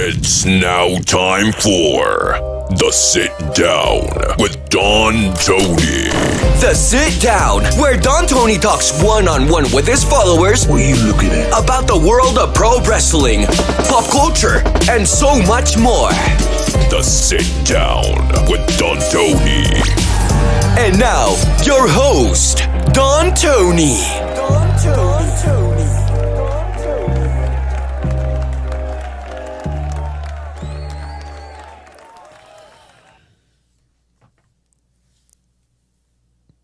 It's now time for The Sit Down with Don Tony. The Sit Down, where Don Tony talks one-on-one with his followers. What are you looking at? About the world of pro wrestling, pop culture, and so much more. The Sit Down with Don Tony. And now, your host, Don Tony.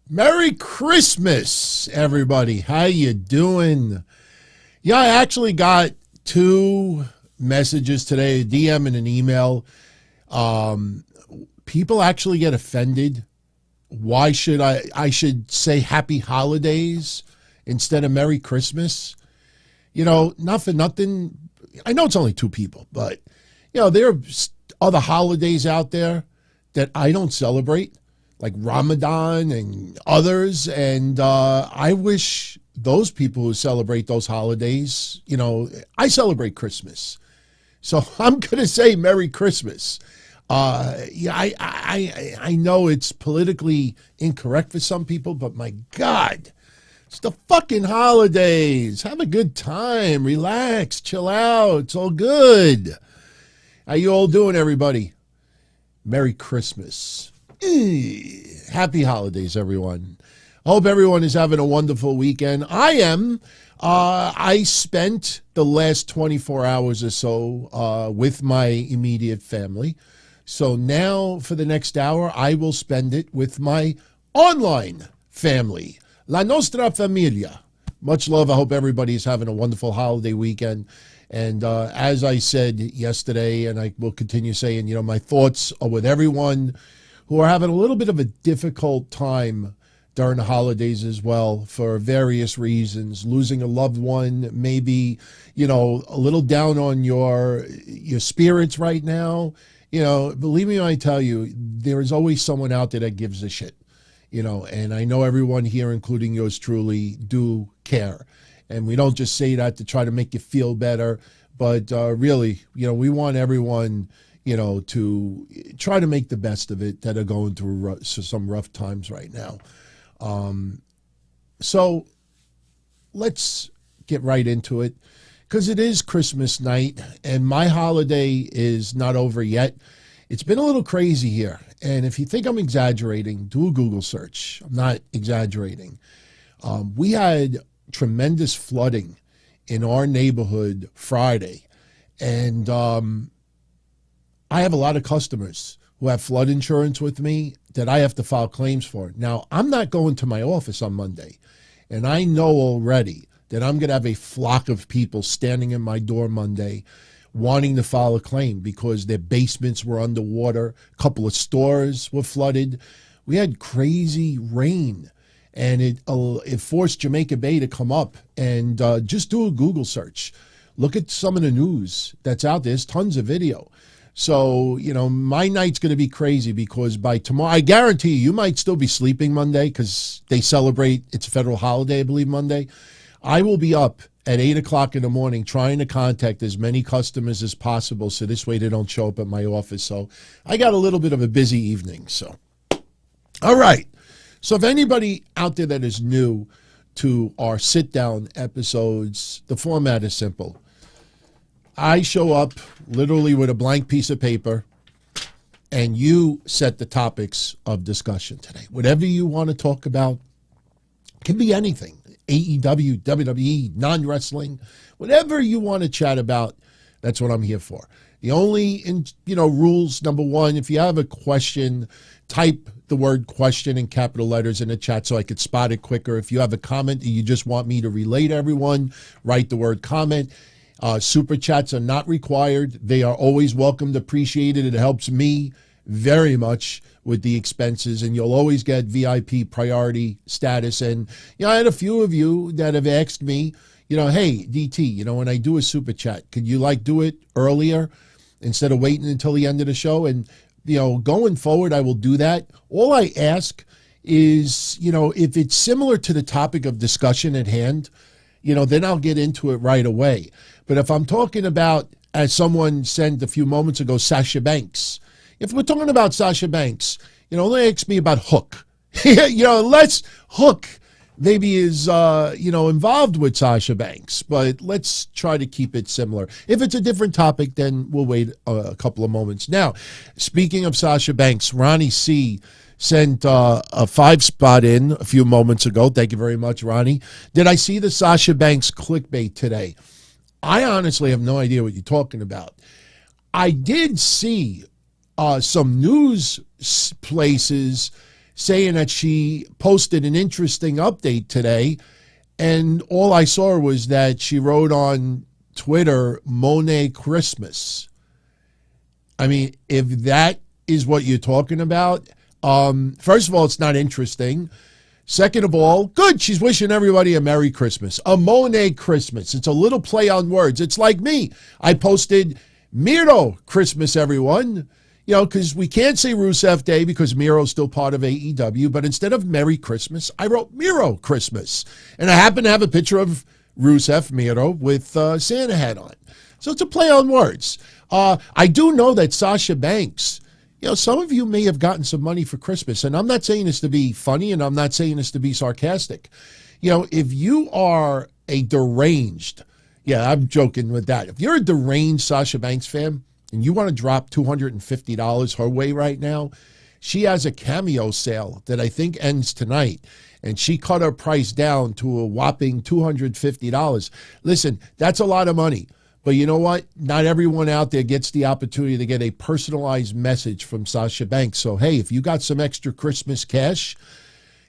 Merry Christmas, everybody. How you doing? Yeah, I actually got two messages today, a DM and an email. People actually get offended. Why should I should say Happy Holidays instead of Merry Christmas? You know, not for nothing. I know it's only two people, but, you know, there are other holidays out there that I don't celebrate, like Ramadan and others, and I wish those people who celebrate those holidays, you know, I celebrate Christmas, so I'm gonna say Merry Christmas. Yeah, I know it's politically incorrect for some people, but my God, it's the fucking holidays. Have a good time, relax, chill out. It's all good. How you all doing, everybody? Merry Christmas. Happy holidays, everyone. I hope everyone is having a wonderful weekend. I am. I spent the last 24 hours or so with my immediate family. So now for the next hour, I will spend it with my online family. La Nostra Familia. Much love. I hope everybody is having a wonderful holiday weekend. And as I said yesterday, and I will continue saying, you know, my thoughts are with everyone who are having a little bit of a difficult time during the holidays as well for various reasons. Losing a loved one, maybe, you know, a little down on your spirits right now. You know, believe me when I tell you, there is always someone out there that gives a shit, you know, and I know everyone here, including yours truly, do care. And we don't just say that to try to make you feel better, but really, you know, we want everyone, you know, to try to make the best of it that are going through some rough times right now. So let's get right into it, because it is Christmas night and my holiday is not over yet. It's been a little crazy here. And if you think I'm exaggerating, do a Google search. I'm not exaggerating. We had tremendous flooding in our neighborhood Friday. And I have a lot of customers who have flood insurance with me that I have to file claims for. Now, I'm not going to my office on Monday, and I know already that I'm going to have a flock of people standing in my door Monday wanting to file a claim because their basements were underwater. A couple of stores were flooded. We had crazy rain, and it forced Jamaica Bay to come up and just do a Google search. Look at some of the news that's out there. There's tons of video. So, you know, my night's going to be crazy because by tomorrow, I guarantee you might still be sleeping Monday because they celebrate, it's a federal holiday, I believe, Monday. I will be up at 8 o'clock in the morning trying to contact as many customers as possible so this way they don't show up at my office. So I got a little bit of a busy evening. So, all right. So if anybody out there that is new to our sit-down episodes, the format is simple. I show up literally with a blank piece of paper, and you set the topics of discussion today. Whatever you want to talk about, can be anything. AEW, WWE, non-wrestling, whatever you want to chat about, that's what I'm here for. The only, rules, number one, if you have a question, type the word question in capital letters in the chat so I could spot it quicker. If you have a comment that you just want me to relay to everyone, write the word comment. Super chats are not required. They are always welcomed, appreciated. It helps me very much with the expenses, and you'll always get VIP priority status. And, you know, I had a few of you that have asked me, you know, hey, DT, you know, when I do a super chat, could you do it earlier instead of waiting until the end of the show? And, you know, going forward, I will do that. All I ask is, you know, if it's similar to the topic of discussion at hand, you know, then I'll get into it right away. But if I'm talking about as someone said a few moments ago, Sasha Banks. If we're talking about Sasha Banks, don't ask me about Hook. Unless Hook maybe is, involved with Sasha Banks, but let's try to keep it similar. If it's a different topic, then we'll wait a couple of moments. Now, speaking of Sasha Banks, Ronnie C. sent a 5-spot in a few moments ago. Thank you very much, Ronnie. Did I see the Sasha Banks clickbait today? I honestly have no idea what you're talking about. I did see some news places saying that she posted an interesting update today, and all I saw was that she wrote on Twitter, Monet Christmas. I mean, if that is what you're talking about, first of all, it's not interesting. Second of all, good, she's wishing everybody a Merry Christmas. A Monet Christmas. It's a little play on words. It's like me. I posted Miro Christmas, everyone. Because we can't say Rusev Day because Miro's still part of AEW, but instead of Merry Christmas, I wrote Miro Christmas. And I happen to have a picture of Rusev Miro with Santa hat on. So it's a play on words. I do know that Sasha Banks, some of you may have gotten some money for Christmas, and I'm not saying this to be funny, and I'm not saying this to be sarcastic. If you are a deranged, I'm joking with that. If you're a deranged Sasha Banks fan, and you want to drop $250 her way right now, she has a cameo sale that I think ends tonight, and she cut her price down to a whopping $250. Listen, that's a lot of money, but you know what? Not everyone out there gets the opportunity to get a personalized message from Sasha Banks. So, hey, if you got some extra Christmas cash,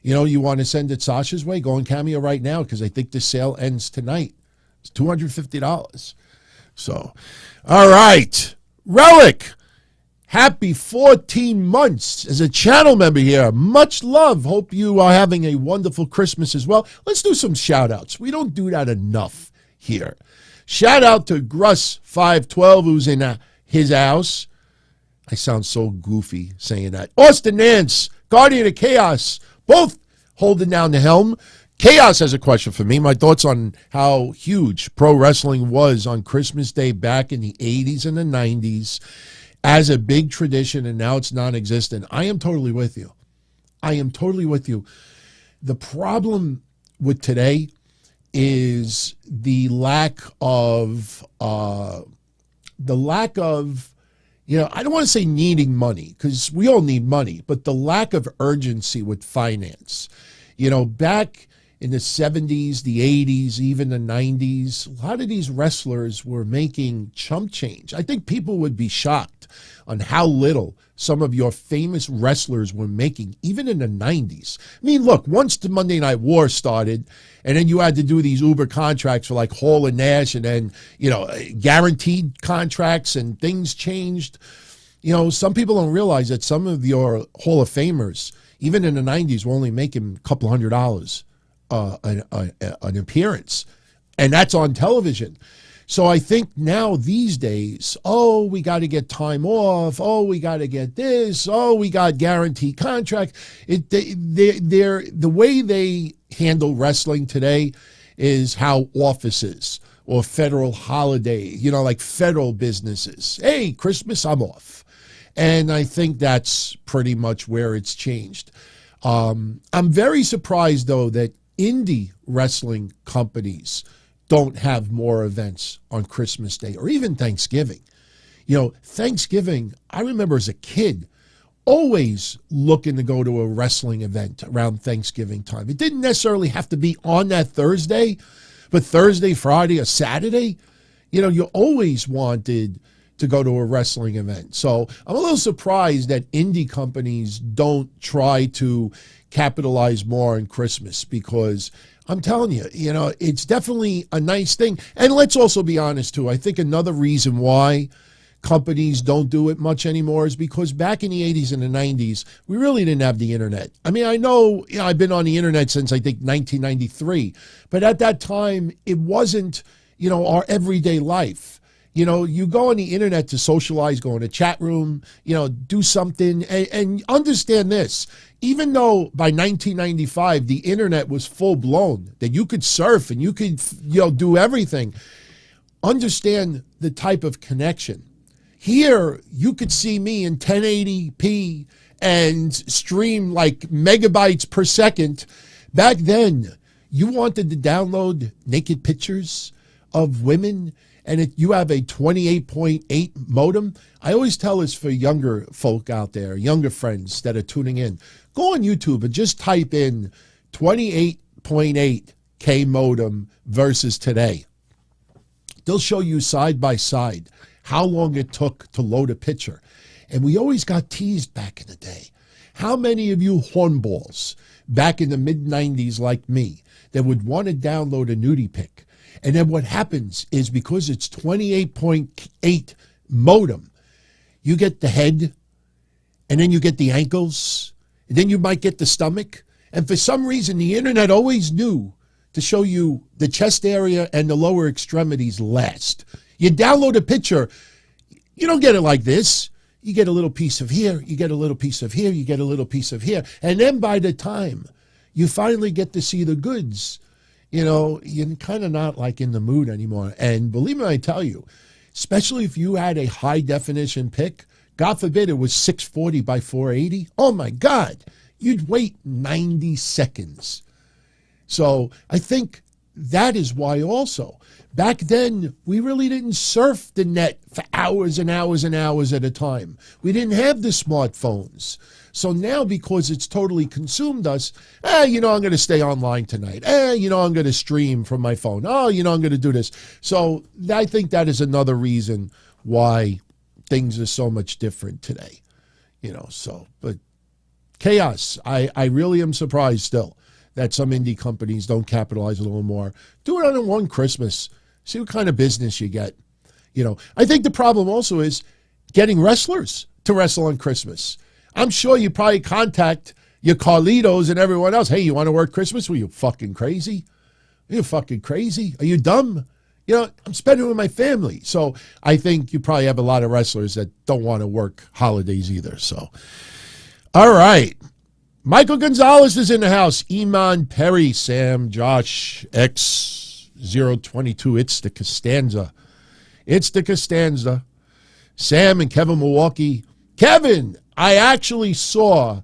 you want to send it Sasha's way, go on Cameo right now, because I think the sale ends tonight. It's $250. So, all right. Relic, happy 14 months as a channel member here. Much love. Hope you are having a wonderful Christmas as well. Let's do some shout outs. We don't do that enough here. Shout out to Gruss512, who's in his house. I sound so goofy saying that. Austin Nance, Guardian of Chaos, both holding down the helm. Chaos has a question for me. My thoughts on how huge pro wrestling was on Christmas Day back in the 80s and the 90s as a big tradition, and now it's non-existent. I am totally with you. The problem with today is the lack of, I don't want to say needing money, because we all need money, but the lack of urgency with finance. Back in the 70s, the 80s, even the 90s, a lot of these wrestlers were making chump change. I think people would be shocked on how little some of your famous wrestlers were making, even in the 90s. I mean, look, once the Monday Night War started, and then you had to do these Uber contracts for like Hall and Nash, and then, guaranteed contracts, and things changed. Some people don't realize that some of your Hall of Famers, even in the 90s, were only making a couple $100 an appearance, and that's on television. So I think now these days, we got to get time off. We got to get this. We got guaranteed contract. The way they handle wrestling today is how offices or federal holiday, like federal businesses. Hey, Christmas, I'm off. And I think that's pretty much where it's changed. I'm very surprised, though, that indie wrestling companies don't have more events on Christmas Day or even Thanksgiving. Thanksgiving, I remember as a kid always looking to go to a wrestling event around Thanksgiving time. It didn't necessarily have to be on that Thursday, but Thursday, Friday, or Saturday, you always wanted to go to a wrestling event. So I'm a little surprised that indie companies don't try to capitalize more on Christmas, because I'm telling you, it's definitely a nice thing. And let's also be honest, too. I think another reason why companies don't do it much anymore is because back in the 80s and the 90s, we really didn't have the internet. I mean, I know, I've been on the internet since, I think, 1993. But at that time, it wasn't, our everyday life. You go on the internet to socialize, go in a chat room, do something, and understand this. Even though by 1995, the internet was full blown, that you could surf and you could, do everything. understand the type of connection. Here, you could see me in 1080p and stream like megabytes per second. Back then, you wanted to download naked pictures of women, and you have a 28.8 modem. I always tell this for younger folk out there, younger friends that are tuning in. Go on YouTube and just type in 28.8K modem versus today. They'll show you side by side how long it took to load a picture. And we always got teased back in the day. How many of you hornballs back in the mid-90s like me that would want to download a nudie pic? And then what happens is, because it's 28.8 modem, you get the head, and then you get the ankles, and then you might get the stomach. And for some reason, the internet always knew to show you the chest area and the lower extremities last. You download a picture, you don't get it like this. You get a little piece of here, you get a little piece of here, you get a little piece of here. And then by the time you finally get to see the goods, you're kind of not like in the mood anymore. And believe me when I tell you, especially if you had a high definition pic, God forbid it was 640 by 480. Oh my God, you'd wait 90 seconds. So I think that is why also, back then, we really didn't surf the net for hours and hours and hours at a time. We didn't have the smartphones. So now, because it's totally consumed us, I'm going to stay online tonight. I'm going to stream from my phone. I'm going to do this. So I think that is another reason why things are so much different today. But chaos. I really am surprised still that some indie companies don't capitalize a little more. Do it on one Christmas. See what kind of business you get. I think the problem also is getting wrestlers to wrestle on Christmas. I'm sure you probably contact your Carlitos and everyone else. Hey, you want to work Christmas? Were you fucking crazy? Are you fucking crazy? Are you dumb? I'm spending it with my family. So I think you probably have a lot of wrestlers that don't want to work holidays either. So, all right. Michael Gonzalez is in the house. Iman Perry, Sam, Josh, X022. It's the Costanza. It's the Costanza. Sam and Kevin Milwaukee. Kevin, I actually saw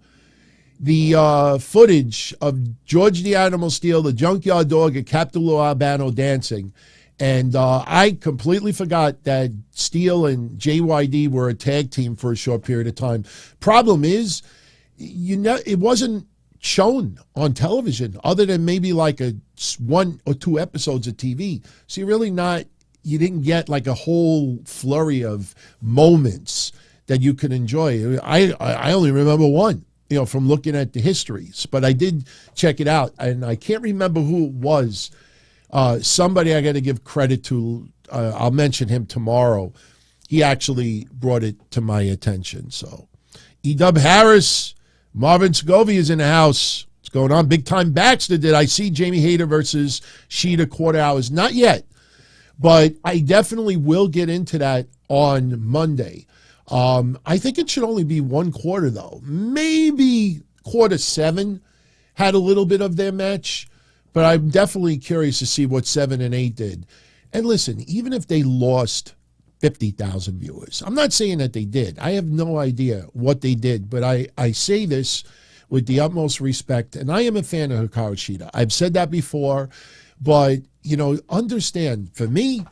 the footage of George the Animal Steel, the Junkyard Dog, and Captain Lou Albano dancing. And I completely forgot that Steel and JYD were a tag team for a short period of time. Problem is, it wasn't shown on television other than maybe like one or two episodes of TV. So you didn't get like a whole flurry of moments that you could enjoy. I only remember one, from looking at the histories, but I did check it out, and I can't remember who it was. Somebody I got to give credit to. I'll mention him tomorrow. He actually brought it to my attention. So, E-Dub Harris, Marvin Segovia is in the house. What's going on? Big Time Baxter, did I see Jamie Hayter versus Sheeta quarter hours? Not yet, but I definitely will get into that on Monday. I think it should only be one quarter, though. Maybe quarter 7 had a little bit of their match, but I'm definitely curious to see what 7 and 8 did. And listen, even if they lost 50,000 viewers, I'm not saying that they did. I have no idea what they did, but I say this with the utmost respect, and I am a fan of Hikaru Shida. I've said that before, but, understand, for me,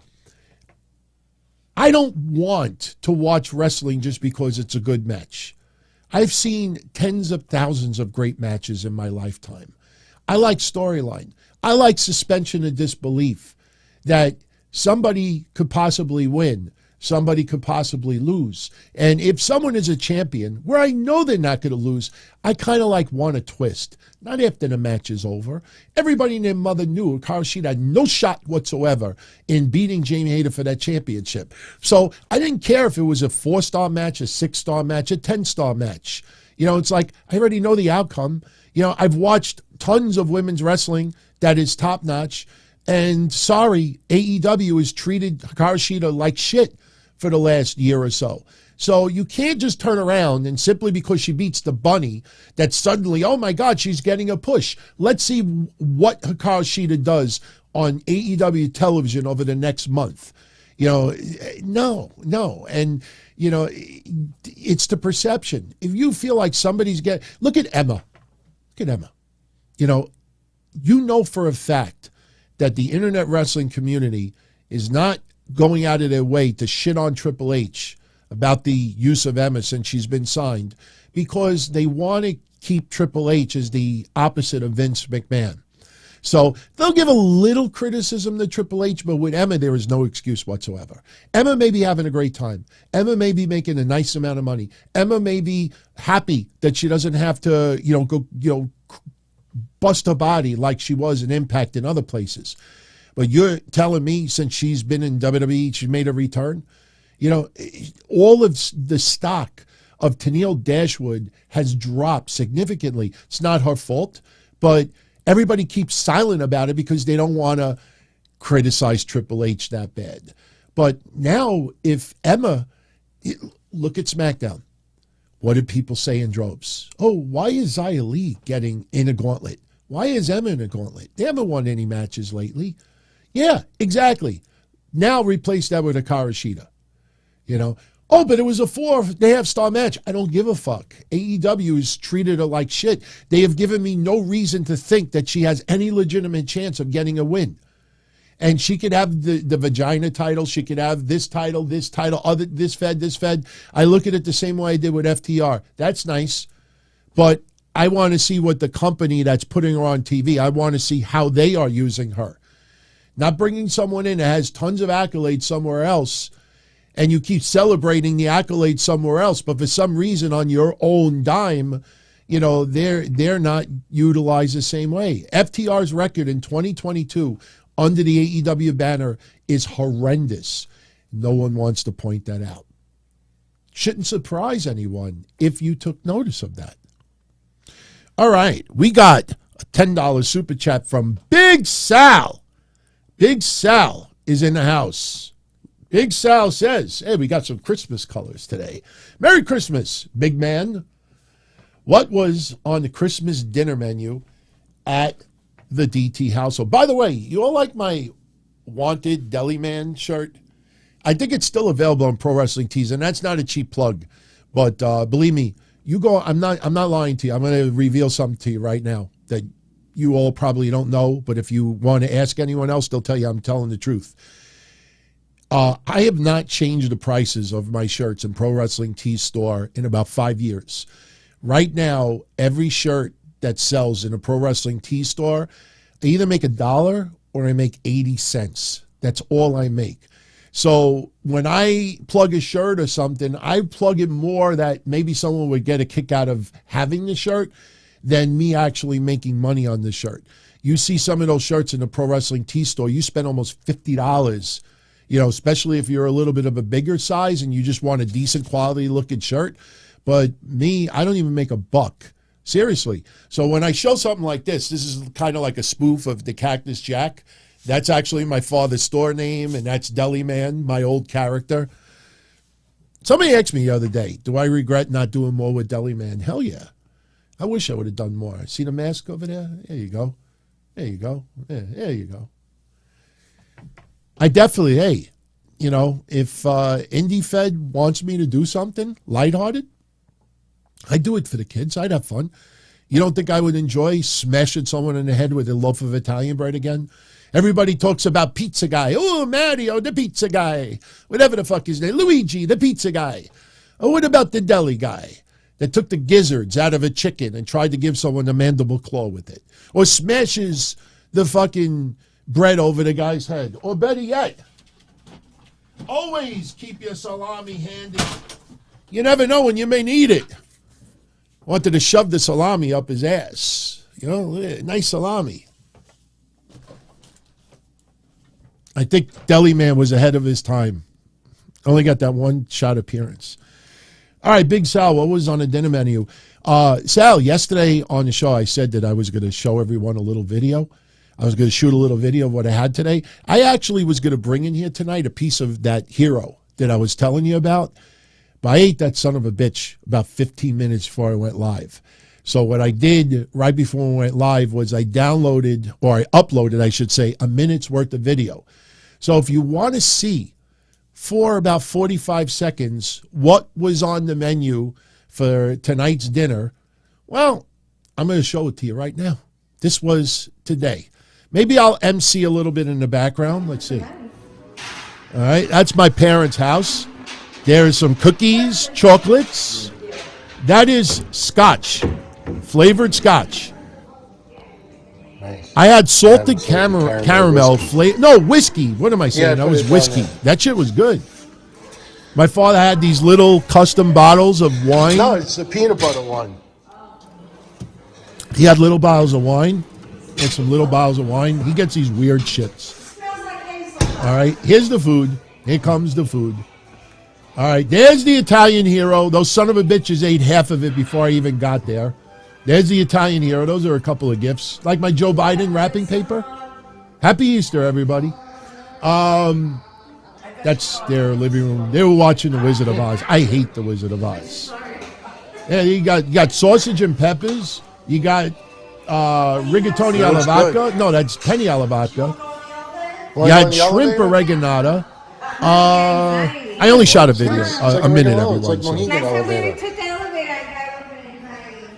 I don't want to watch wrestling just because it's a good match. I've seen tens of thousands of great matches in my lifetime. I like storyline. I like suspension of disbelief that somebody could possibly win, somebody could possibly lose. And if someone is a champion, where I know they're not going to lose, I kind of want a twist. Not after the match is over. Everybody and their mother knew Hikaru Shida had no shot whatsoever in beating Jamie Hayter for that championship. So I didn't care if it was a 4-star match, a 6-star match, a 10-star match. It's like, I already know the outcome. I've watched tons of women's wrestling that is top-notch. And sorry, AEW has treated Hikaru Shida like shit for the last year or so. So you can't just turn around and simply because she beats the bunny that suddenly, oh my God, she's getting a push. Let's see what Hikaru Shida does on AEW television over the next month. No. And, it's the perception. If you feel like somebody's look at Emma. Look at Emma. For a fact that the internet wrestling community is not going out of their way to shit on Triple H about the use of Emma since she's been signed, because they want to keep Triple H as the opposite of Vince McMahon. So they'll give a little criticism to Triple H, but with Emma, there is no excuse whatsoever. Emma may be having a great time. Emma may be making a nice amount of money. Emma may be happy that she doesn't have to, go, bust her body like she was in Impact and other places. But you're telling me since she's been in WWE, she's made a return? All of the stock of Tenille Dashwood has dropped significantly. It's not her fault, but everybody keeps silent about it because they don't want to criticize Triple H that bad. But now, if Emma, look at SmackDown. What did people say in droves? Oh, why is Xia Li getting in a gauntlet? Why is Emma in a gauntlet? They haven't won any matches lately. Yeah, exactly. Now replace that with a Karashida. Oh, but it was a 4.5-star match. I don't give a fuck. AEW has treated her like shit. They have given me no reason to think that she has any legitimate chance of getting a win. And she could have the vagina title. She could have this title, this fed. I look at it the same way I did with FTR. That's nice. But I want to see what the company that's putting her on TV, I want to see how they are using her. Not bringing someone in that has tons of accolades somewhere else, and you keep celebrating the accolades somewhere else, but for some reason on your own dime, they're not utilized the same way. FTR's record in 2022 under the AEW banner is horrendous. No one wants to point that out. Shouldn't surprise anyone if you took notice of that. All right, we got a $10 super chat from Big Sal. Big Sal is in the house. Big Sal says, hey, we got some Christmas colors today. Merry Christmas, big man. What was on the Christmas dinner menu at the DT household? By the way, you all like my Wanted Deli Man shirt? I think it's still available on Pro Wrestling Tees, and that's not a cheap plug. But believe me, you go. I'm not lying to you. I'm going to reveal something to you right now that you all probably don't know. But if you want to ask anyone else, they'll tell you I'm telling the truth. I have not changed the prices of my shirts in Pro Wrestling Tees store in about 5 years. Right now, every shirt that sells in a Pro Wrestling Tees store, I either make $1 or I make 80 cents. That's all I make. So when I plug a shirt or something, I plug it more that maybe someone would get a kick out of having the shirt than me actually making money on the shirt. You see some of those shirts in the Pro Wrestling Tees store, you spend almost $50, especially if you're a little bit of a bigger size and you just want a decent quality looking shirt. But me, I don't even make $1. Seriously. So when I show something like this is kind of like a spoof of the Cactus Jack. That's actually my father's store name, and that's Deli Man, my old character. Somebody asked me the other day, do I regret not doing more with Deli Man? Hell yeah. I wish I would have done more. See the mask over there? There you go. There you go. Yeah, there you go. I definitely, if IndieFed wants me to do something lighthearted, I do it for the kids. I'd have fun. You don't think I would enjoy smashing someone in the head with a loaf of Italian bread again? Everybody talks about Pizza Guy. Oh, Mario, the Pizza Guy. Whatever the fuck his name. Luigi, the Pizza Guy. Oh, what about the deli guy that took the gizzards out of a chicken and tried to give someone a mandible claw with it? Or smashes the fucking bread over the guy's head? Or better yet, always keep your salami handy. You never know when you may need it. Wanted to shove the salami up his ass. Nice salami. I think Deli Man was ahead of his time. Only got that one shot appearance. All right, Big Sal, what was on the dinner menu? Sal, yesterday on the show, I said that I was going to show everyone a little video. I was going to shoot a little video of what I had today. I actually was going to bring in here tonight a piece of that hero that I was telling you about. But I ate that son of a bitch about 15 minutes before I went live. So what I did right before we went live was I uploaded, I should say, a minute's worth of video. So if you want to see for about 45 seconds what was on the menu for tonight's dinner. Well, I'm going to show it to you right now. This was today. Maybe I'll MC a little bit in the background. Let's see. All right, that's my parents' house. There is some cookies, chocolates. That is scotch, flavored scotch. Nice. I had salted caramel flavor. No, whiskey. What am I saying? That was whiskey. That shit was good. My father had these little custom bottles of wine. No, it's the peanut butter one. He had little bottles of wine and some little bottles of wine. He gets these weird shits. All right, here's the food. Here comes the food. All right, there's the Italian hero. Those son of a bitches ate half of it before I even got there. There's the Italian hero. Those are a couple of gifts. Like my Joe Biden wrapping paper. Happy Easter, everybody. That's their living room. They were watching The Wizard of Oz. I hate The Wizard of Oz. Yeah, you got sausage and peppers. You got rigatoni alla vodka. No, that's penny alla vodka. You had shrimp oreganata. I only shot a video, a minute every once.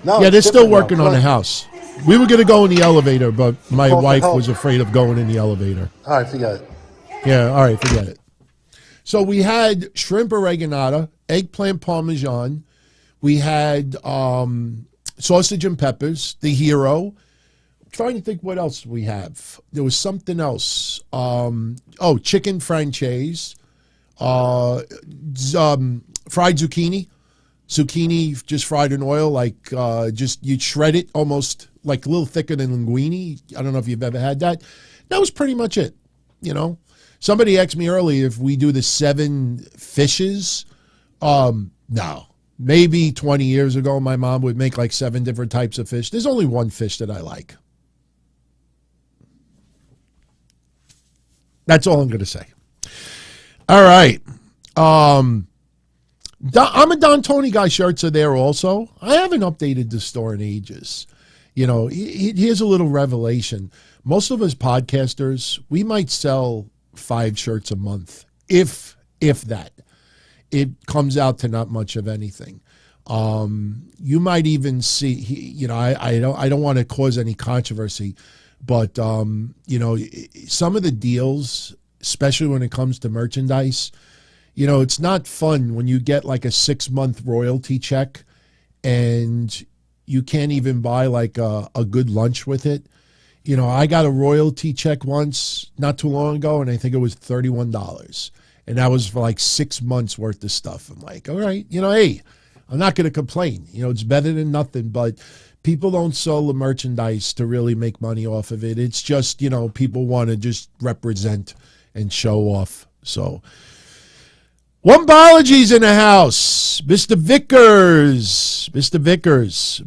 Yeah, they're still working on the house. We were going to go in the elevator, but my wife was afraid of going in the elevator. All right, forget it. Yeah, all right, forget it. So we had shrimp oreganata, eggplant parmesan. We had sausage and peppers, the hero. I'm trying to think what else we have. There was something else. Chicken franchise. Fried zucchini. Zucchini just fried in oil, like you'd shred it almost like a little thicker than linguine. I don't know if you've ever had that. That was pretty much it, you know. Somebody asked me earlier if we do the 7 fishes. No. Maybe 20 years ago, my mom would make like 7 different types of fish. There's only one fish that I like. That's all I'm going to say. All right. I'm a Don Tony guy. Shirts are there also. I haven't updated the store in ages. You know, here's a little revelation. Most of us podcasters, we might sell 5 shirts a month, if that. It comes out to not much of anything. You might even see, you know, I don't want to cause any controversy, but you know, some of the deals, especially when it comes to merchandise, you know, it's not fun when you get like a 6-month royalty check and you can't even buy like a good lunch with it. You know, I got a royalty check once not too long ago, and I think it was $31. And that was for like 6 months worth of stuff. I'm like, all right, you know, hey, I'm not going to complain. You know, it's better than nothing, but people don't sell the merchandise to really make money off of it. It's just, you know, people want to just represent and show off. So, Wombology's in the house. Mr. Vickers.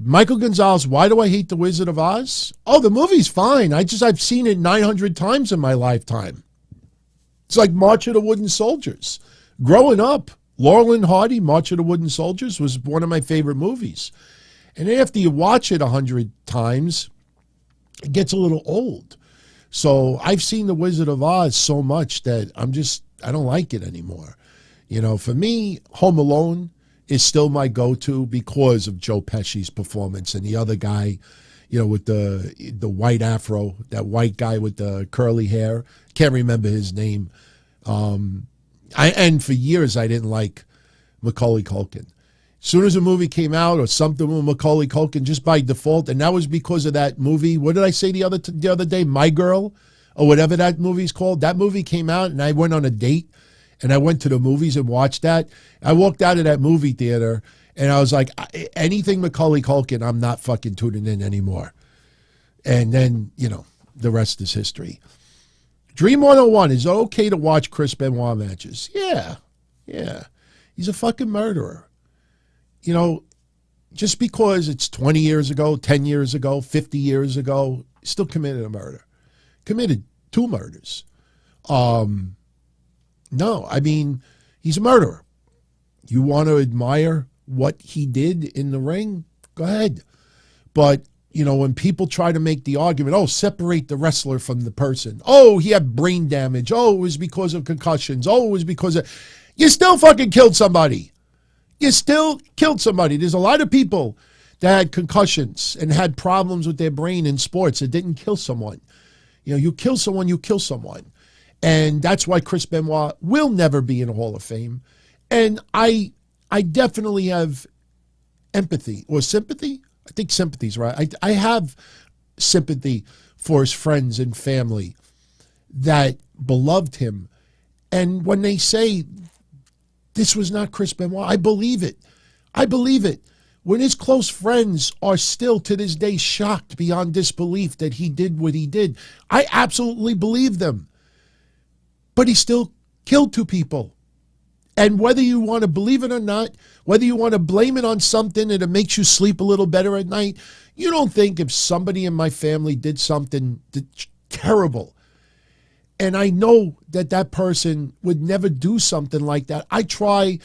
Michael Gonzalez, why do I hate The Wizard of Oz? Oh, the movie's fine. I've seen it 900 times in my lifetime. It's like March of the Wooden Soldiers. Growing up, Laurel and Hardy, March of the Wooden Soldiers was one of my favorite movies. And then after you watch it 100 times, it gets a little old. So I've seen The Wizard of Oz so much that I don't like it anymore. You know, for me, Home Alone is still my go-to because of Joe Pesci's performance and the other guy, you know, with the white afro, that white guy with the curly hair. Can't remember his name. And for years I didn't like Macaulay Culkin. As soon as a movie came out or something with Macaulay Culkin, just by default, and that was because of that movie. What did I say the other day? My Girl, or whatever that movie's called. That movie came out, and I went on a date, and I went to the movies and watched that. I walked out of that movie theater, and I was like, anything Macaulay Culkin, I'm not fucking tuning in anymore. And then, you know, the rest is history. Dream 101, is it okay to watch Chris Benoit matches? Yeah. He's a fucking murderer. You know, just because it's 20 years ago, 10 years ago, 50 years ago, he still committed a murder. Committed 2 murders. No, I mean, he's a murderer. You want to admire what he did in the ring? Go ahead. But when people try to make the argument, oh, separate the wrestler from the person. Oh, he had brain damage. Oh, it was because of concussions. Oh, it was because of... You still fucking killed somebody. You still killed somebody. There's a lot of people that had concussions and had problems with their brain in sports that didn't kill someone. You kill someone, you kill someone. And that's why Chris Benoit will never be in a Hall of Fame. And I definitely have empathy or sympathy. I think sympathy's right. I have sympathy for his friends and family that beloved him. And when they say this was not Chris Benoit, I believe it. I believe it. When his close friends are still to this day shocked beyond disbelief that he did what he did, I absolutely believe them. But he still killed 2 people. And whether you want to believe it or not, whether you want to blame it on something and it makes you sleep a little better at night, you don't think if somebody in my family did something terrible, and I know that that person would never do something like that, I try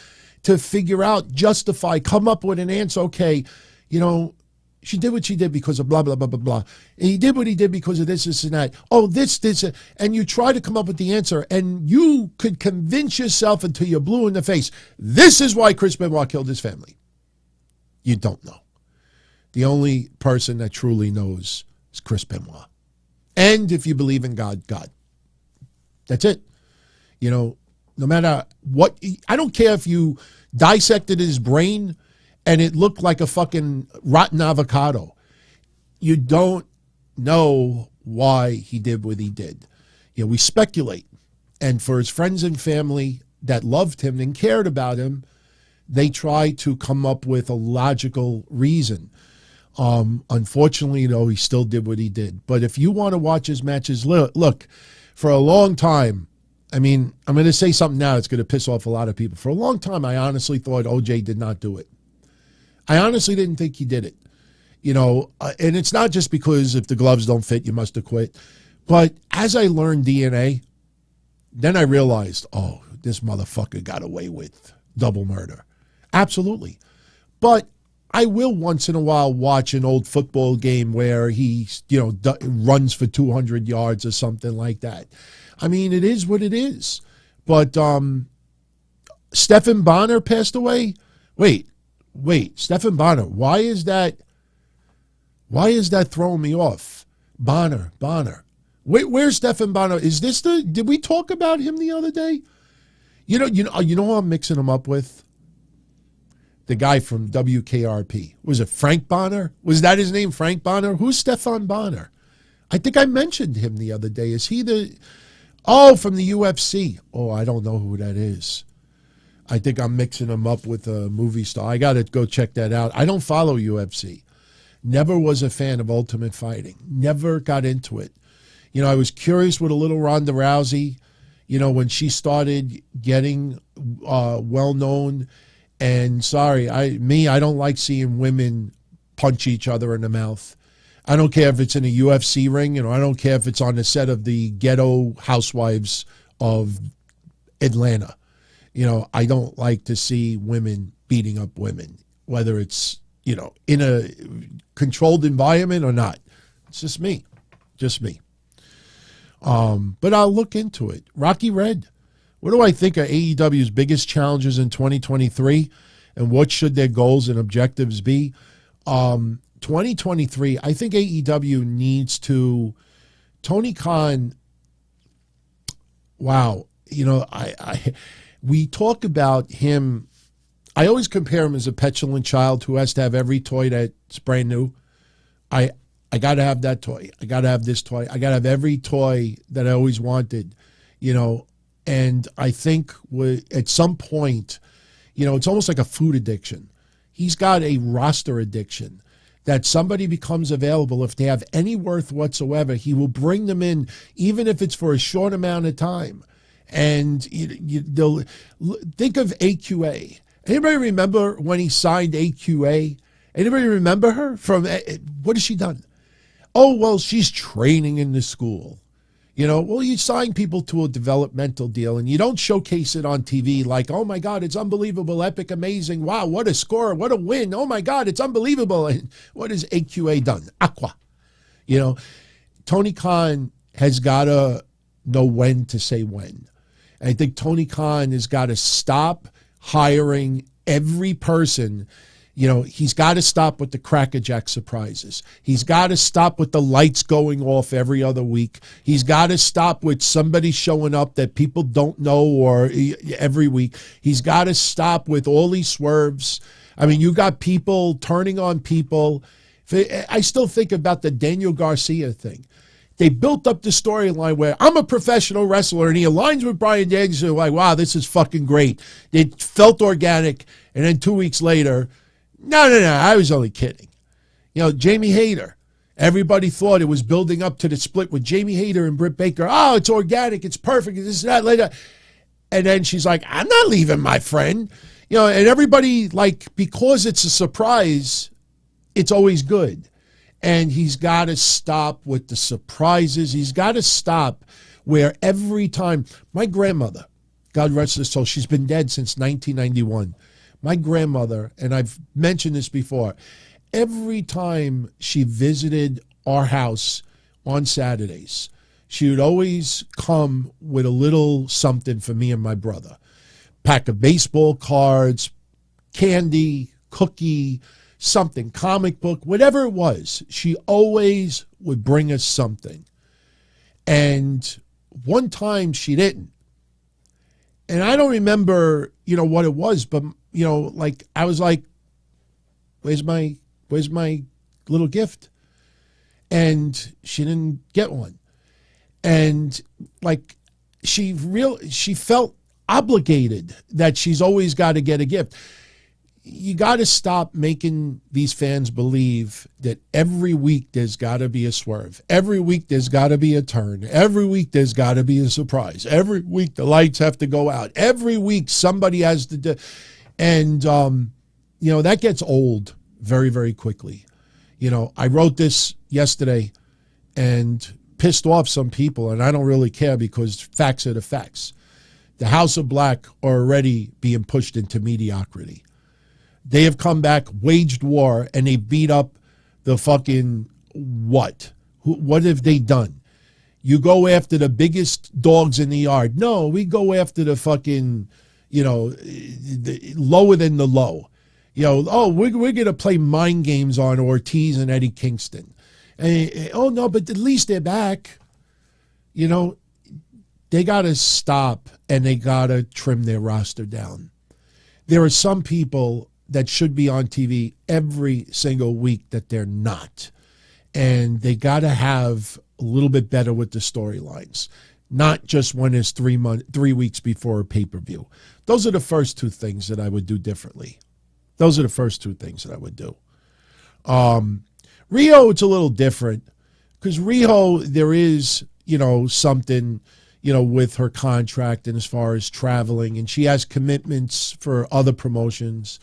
to figure out, justify, come up with an answer. Okay, she did what she did because of blah, blah, blah, blah, blah. And he did what he did because of this, this, and that. Oh, this. And you try to come up with the answer, and you could convince yourself until you're blue in the face. This is why Chris Benoit killed his family. You don't know. The only person that truly knows is Chris Benoit. And if you believe in God, God. That's it. No matter what, I don't care if you dissected his brain and it looked like a fucking rotten avocado. You don't know why he did what he did. We speculate. And for his friends and family that loved him and cared about him, they try to come up with a logical reason. Unfortunately, he still did what he did. But if you want to watch his matches, look, for a long time, I'm going to say something now that's going to piss off a lot of people. For a long time, I honestly thought OJ did not do it. I honestly didn't think he did it. And it's not just because if the gloves don't fit, you must have quit. But as I learned DNA, then I realized, oh, this motherfucker got away with double murder. Absolutely. But I will once in a while watch an old football game where he, runs for 200 yards or something like that. It is what it is. But Stefan Bonner passed away? Wait, Stefan Bonner. Why is that throwing me off? Bonner. Where's Stefan Bonner? Did we talk about him the other day? You know who I'm mixing him up with? The guy from WKRP. Was it Frank Bonner? Was that his name, Frank Bonner? Who's Stefan Bonner? I think I mentioned him the other day. Is he from the UFC? Oh, I don't know who that is. I think I'm mixing him up with a movie star. I got to go check that out. I don't follow UFC. Never was a fan of Ultimate Fighting. Never got into it. I was curious with a little Ronda Rousey, when she started getting well-known. And sorry, I don't like seeing women punch each other in the mouth. I don't care if it's in a UFC ring, I don't care if it's on the set of the Ghetto Housewives of Atlanta. I don't like to see women beating up women, whether it's, in a controlled environment or not. It's just me. But I'll look into it. Rocky Red. What do I think are AEW's biggest challenges in 2023, and what should their goals and objectives be? 2023, I think AEW needs to, Tony Khan, wow, we talk about him, I always compare him as a petulant child who has to have every toy that's brand new. I got to have that toy. I got to have this toy. I got to have every toy that I always wanted, And I think at some point, it's almost like a food addiction. He's got a roster addiction that somebody becomes available. If they have any worth whatsoever, he will bring them in, even if it's for a short amount of time. And they'll think of AQA. Anybody remember when he signed AQA? Anybody remember her? What has she done? Oh, well, she's training in the school. Well, you sign people to a developmental deal and you don't showcase it on TV like, oh my God, it's unbelievable, epic, amazing. Wow, what a score, what a win. Oh my God, it's unbelievable. And what has AQA done? Aqua. Tony Khan has got to know when to say when. And I think Tony Khan has got to stop hiring every person. He's got to stop with the crackerjack surprises. He's got to stop with the lights going off every other week. He's got to stop with somebody showing up that people don't know or every week. He's got to stop with all these swerves. I mean, you got people turning on people. I still think about the Daniel Garcia thing. They built up the storyline where I'm a professional wrestler and he aligns with Bryan Danielson. Like, wow, this is fucking great. It felt organic. And then 2 weeks later, no, I was only kidding. Jamie Hayter. Everybody thought it was building up to the split with Jamie Hayter and Britt Baker. Oh, it's organic. It's perfect. This and that later. And then she's like, I'm not leaving my friend. And everybody, because it's a surprise, it's always good. And he's got to stop with the surprises. He's got to stop where every time, my grandmother, God rest her soul, she's been dead since 1991. My grandmother, and I've mentioned this before, every time she visited our house on Saturdays, she would always come with a little something for me and my brother. Pack of baseball cards, candy, cookie, something, comic book, whatever it was. She always would bring us something. And one time she didn't. And I don't remember, what it was, but, I was like, where's my little gift? And she didn't get one. And she felt obligated that she's always got to get a gift. You got to stop making these fans believe that every week there's got to be a swerve. Every week there's got to be a turn. Every week there's got to be a surprise. Every week the lights have to go out. Every week somebody has to do. And, that gets old very, very quickly. I wrote this yesterday and pissed off some people, and I don't really care because facts are the facts. The House of Black are already being pushed into mediocrity. They have come back, waged war, and they beat up the fucking what? What have they done? You go after the biggest dogs in the yard. No, we go after the fucking, the lower than the low. We're going to play mind games on Ortiz and Eddie Kingston. And, oh, no, but at least they're back. They got to stop and they got to trim their roster down. There are some people that should be on TV every single week that they're not. And they got to have a little bit better with the storylines, not just when it's 3 weeks before a pay-per-view. Those are the first two things that I would do differently. Those are the first two things that I would do. Rio, it's a little different because Rio, there is, something, with her contract and as far as traveling, and she has commitments for other promotions.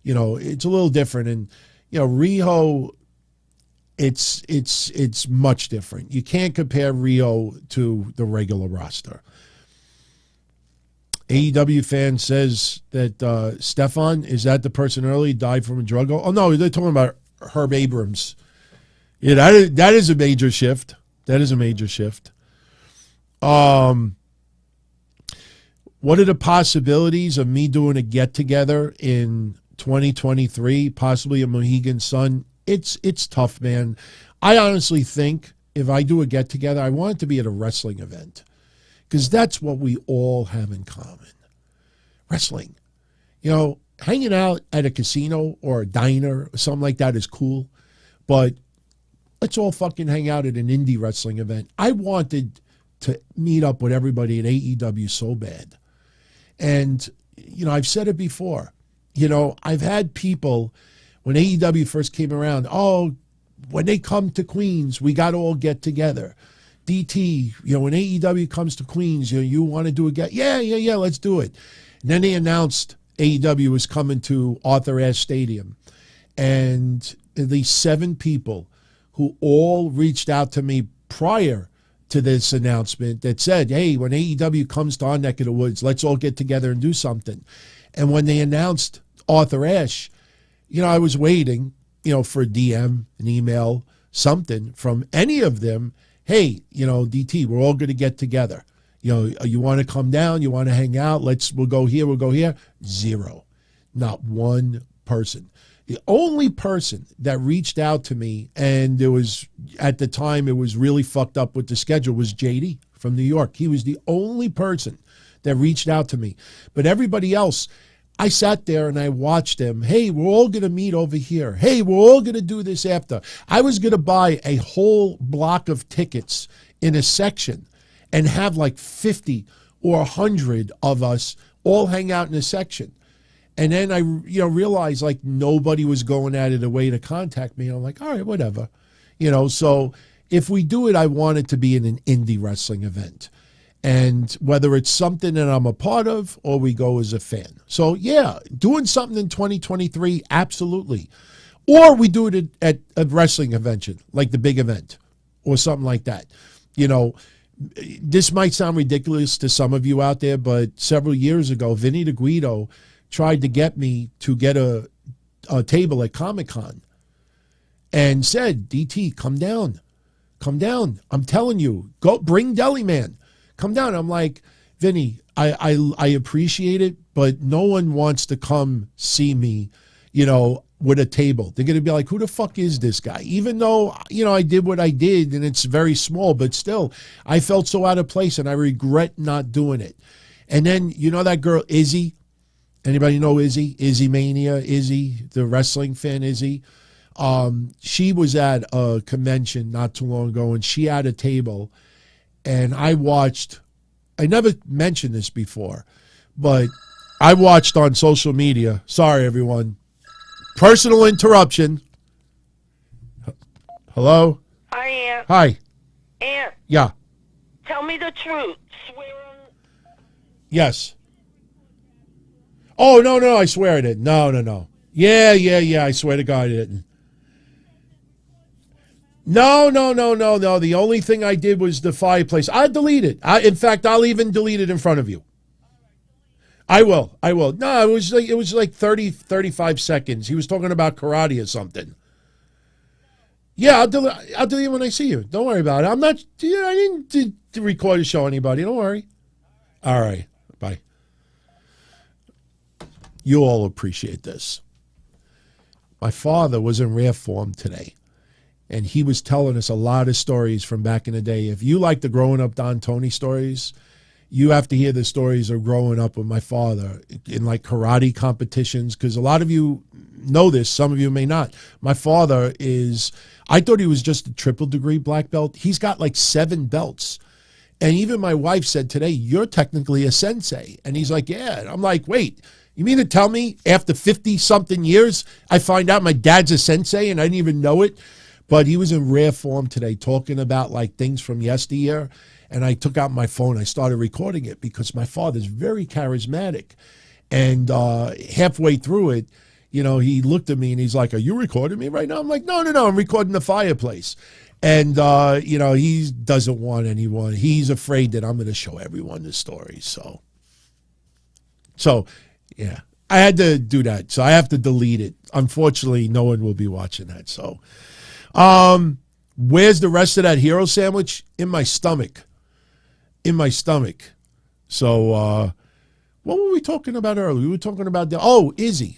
It's a little different. And, Rio, it's much different. You can't compare Rio to the regular roster. AEW fan says that Stefan, is that the person early died from a drug? Oh, no, they're talking about Herb Abrams. Yeah, that is a major shift. That is a major shift. What are the possibilities of me doing a get-together in 2023, possibly a Mohegan Sun? It's tough, man. I honestly think if I do a get-together, I want it to be at a wrestling event because that's what we all have in common. Wrestling. Hanging out at a casino or a diner or something like that is cool, but let's all fucking hang out at an indie wrestling event. I wanted to meet up with everybody at AEW so bad. And, I've said it before. I've had people, when AEW first came around, when they come to Queens, we got to all get together. DT, when AEW comes to Queens, you want to do a get? Yeah, let's do it. And then they announced AEW was coming to Arthur Ashe Stadium. And at least 7 people who all reached out to me prior to this announcement that said, hey, when AEW comes to our neck of the woods, let's all get together and do something. And when they announced Arthur Ashe, I was waiting, for a DM, an email, something from any of them. Hey, DT, we're all going to get together. You want to come down? You want to hang out? We'll go here, we'll go here. Zero. Not one person. The only person that reached out to me, and at the time it was really fucked up with the schedule, was JD from New York. He was the only person that reached out to me. But everybody else, I sat there and I watched them. Hey, we're all going to meet over here. Hey, we're all going to do this after. I was going to buy a whole block of tickets in a section and have like 50 or 100 of us all hang out in a section. And then I realized like nobody was going out of the way to contact me. And I'm like, all right, whatever. So if we do it, I want it to be in an indie wrestling event. And whether it's something that I'm a part of or we go as a fan. So yeah, doing something in 2023, absolutely. Or we do it at a wrestling convention, like the big event or something like that. This might sound ridiculous to some of you out there, but several years ago, Vinny DeGuido tried to get me to get a table at Comic-Con and said, DT, come down. Come down. I'm telling you, go bring Deli Man. Come down. I'm like, Vinny, I appreciate it, but no one wants to come see me, with a table. They're going to be like, who the fuck is this guy? Even though, I did what I did and it's very small, but still, I felt so out of place and I regret not doing it. And then, that girl, Izzy? Anybody know Izzy? Izzy Mania, Izzy, the wrestling fan Izzy. She was at a convention not too long ago, and she had a table, and I never mentioned this before, but I watched on social media. Sorry, everyone. Personal interruption. Hello? Hi, Aunt. Hi. Aunt, Yeah. tell me the truth. Swear on... Yes. Oh, no, I swear I didn't. No. Yeah, I swear to God I didn't. No. The only thing I did was the fireplace. I delete it. In fact, I'll even delete it in front of you. I will. No, it was like 30, 35 seconds. He was talking about karate or something. Yeah, I'll delete it when I see you. Don't worry about it. I didn't record or show anybody. Don't worry. All right. Bye. You all appreciate this. My father was in rare form today, and he was telling us a lot of stories from back in the day. If you like the growing up Don Tony stories, you have to hear the stories of growing up with my father in like karate competitions, because a lot of you know this, some of you may not. My father I thought he was just a triple degree black belt. He's got like 7 belts. And even my wife said today, you're technically a sensei. And he's like, yeah. And I'm like, wait, you mean to tell me after 50-something years, I find out my dad's a sensei and I didn't even know it? But he was in rare form today talking about like things from yesteryear. And I took out my phone. I started recording it because my father's very charismatic. And halfway through it, he looked at me and he's like, are you recording me right now? I'm like, no, I'm recording the fireplace. And, he doesn't want anyone. He's afraid that I'm going to show everyone the story. So, yeah, I had to do that. So I have to delete it. Unfortunately, no one will be watching that. So, where's the rest of that hero sandwich? In my stomach. So, what were we talking about earlier? We were talking about Izzy.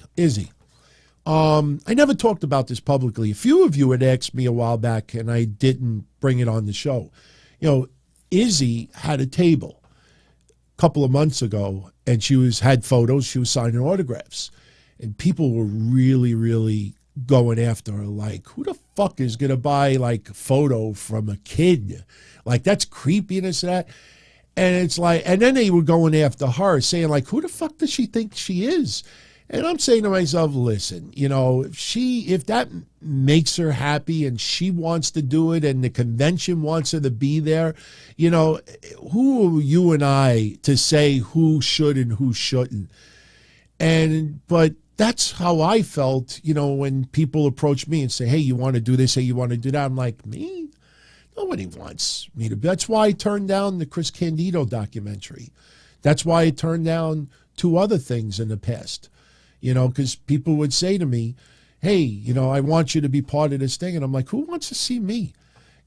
I never talked about this publicly. A few of you had asked me a while back, and I didn't bring it on the show. Izzy had a table a couple of months ago, and she had photos. She was signing autographs, and people were really, really going after her. Like, who the fuck is gonna buy like a photo from a kid? Like, that's creepy and this and that. And it's like, and then they were going after her, saying like, who the fuck does she think she is? And I'm saying to myself, listen, if that makes her happy and she wants to do it and the convention wants her to be there, who are you and I to say who should and who shouldn't? But that's how I felt, when people approach me and say, hey, you want to do this? Hey, you want to do that? I'm like, me? Nobody wants me to. That's why I turned down the Chris Candido documentary. That's why I turned down 2 other things in the past. Because people would say to me, hey, I want you to be part of this thing. And I'm like, who wants to see me?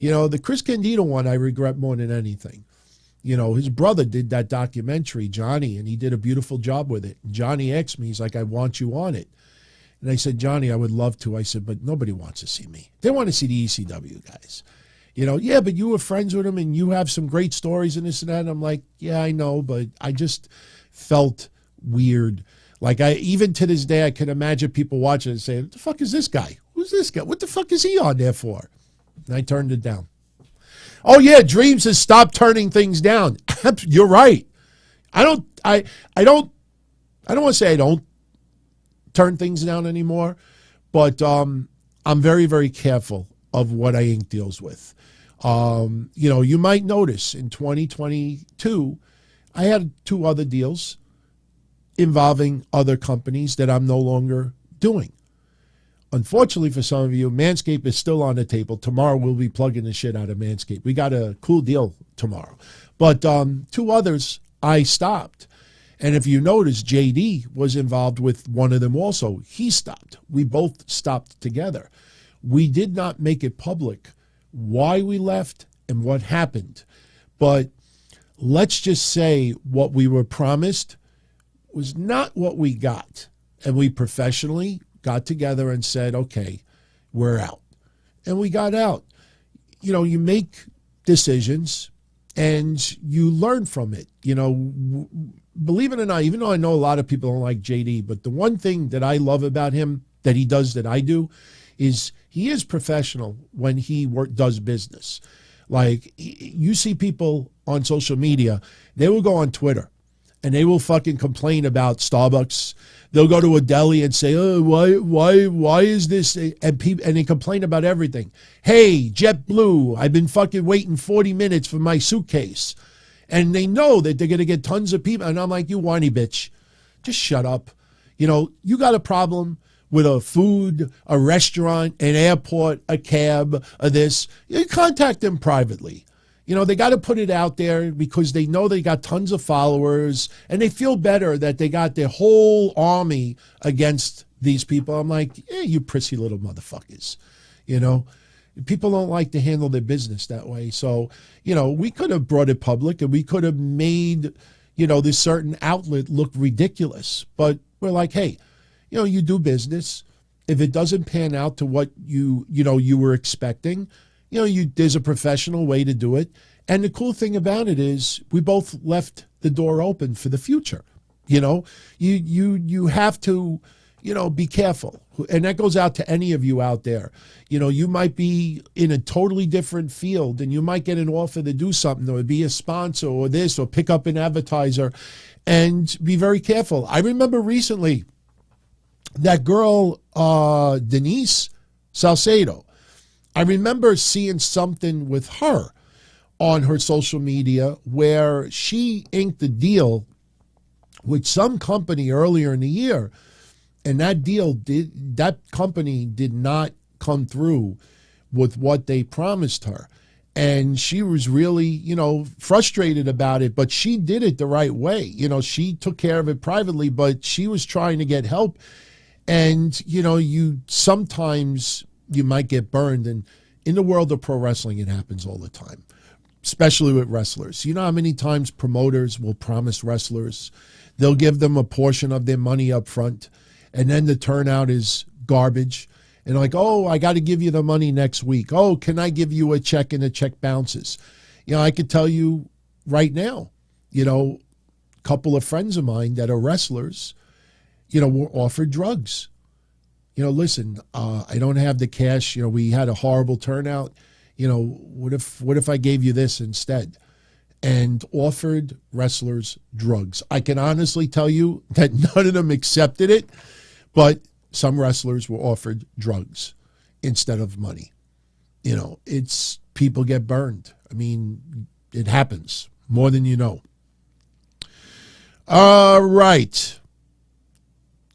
The Chris Candido one I regret more than anything. His brother did that documentary, Johnny, and he did a beautiful job with it. And Johnny asked me, he's like, I want you on it. And I said, Johnny, I would love to. I said, but nobody wants to see me. They want to see the ECW guys. Yeah, but you were friends with him and you have some great stories and this and that. And I'm like, yeah, I know, but I just felt weird. Like, even to this day, I can imagine people watching and saying, what the fuck is this guy? Who's this guy? What the fuck is he on there for? And I turned it down. Oh, yeah, Dreams has stopped turning things down. You're right. I don't want to say I don't turn things down anymore, but I'm very, very careful of what I ink deals with. You might notice in 2022, I had 2 other deals involving other companies that I'm no longer doing. Unfortunately for some of you, Manscaped is still on the table. Tomorrow we'll be plugging the shit out of Manscaped. We got a cool deal tomorrow. But 2 others I stopped. And if you notice, JD was involved with one of them also. He stopped. We both stopped together. We did not make it public why we left and what happened. But let's just say what we were promised was not what we got. And we professionally got together and said, okay, we're out. And we got out. You make decisions and you learn from it. Believe it or not, even though I know a lot of people don't like JD, but the one thing that I love about him that he does that I do is he is professional when he does business. Like, you see people on social media, they will go on Twitter and they will fucking complain about Starbucks. They'll go to a deli and say, oh, why is this? And they complain about everything. Hey, JetBlue, I've been fucking waiting 40 minutes for my suitcase. And they know that they're going to get tons of people. And I'm like, you whiny bitch, just shut up. You got a problem with a food, a restaurant, an airport, a cab, a this. You contact them privately. They got to put it out there because they know they got tons of followers and they feel better that they got their whole army against these people. I'm like, yeah, you prissy little motherfuckers. People don't like to handle their business that way. So, we could have brought it public and we could have made, this certain outlet look ridiculous. But we're like, hey, you do business. If it doesn't pan out to what you were expecting, there's a professional way to do it. And the cool thing about it is we both left the door open for the future. You have to, be careful. And that goes out to any of you out there. You might be in a totally different field and you might get an offer to do something or be a sponsor or this or pick up an advertiser, and be very careful. I remember recently that girl, Denise Salcedo. I remember seeing something with her on her social media where she inked a deal with some company earlier in the year, and that company did not come through with what they promised her. And she was really, frustrated about it, but she did it the right way. She took care of it privately, but she was trying to get help. And, sometimes you might get burned. And in the world of pro wrestling, it happens all the time, especially with wrestlers. You know how many times promoters will promise wrestlers, they'll give them a portion of their money up front, and then the turnout is garbage. And like, oh, I got to give you the money next week. Oh, can I give you a check? And the check bounces. I could tell you right now, a couple of friends of mine that are wrestlers, were offered drugs. Listen, I don't have the cash. We had a horrible turnout. What if I gave you this instead? And offered wrestlers drugs. I can honestly tell you that none of them accepted it, but some wrestlers were offered drugs instead of money. It's people get burned. I mean, it happens more than you know. All right.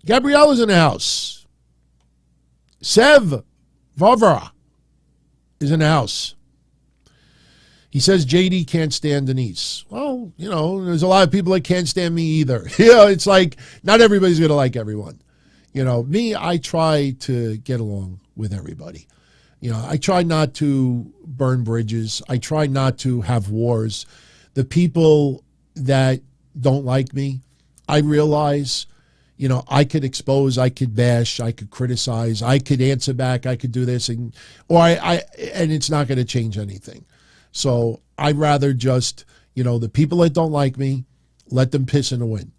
Gabriella's in the house. Sev Vavra is in the house. He says JD can't stand Denise. Well, there's a lot of people that can't stand me either. It's like not everybody's going to like everyone. Me, I try to get along with everybody. I try not to burn bridges. I try not to have wars. The people that don't like me, I realize, I could expose, I could bash, I could criticize, I could answer back, I could do this, and it's not going to change anything. So I'd rather just, the people that don't like me, let them piss in the wind.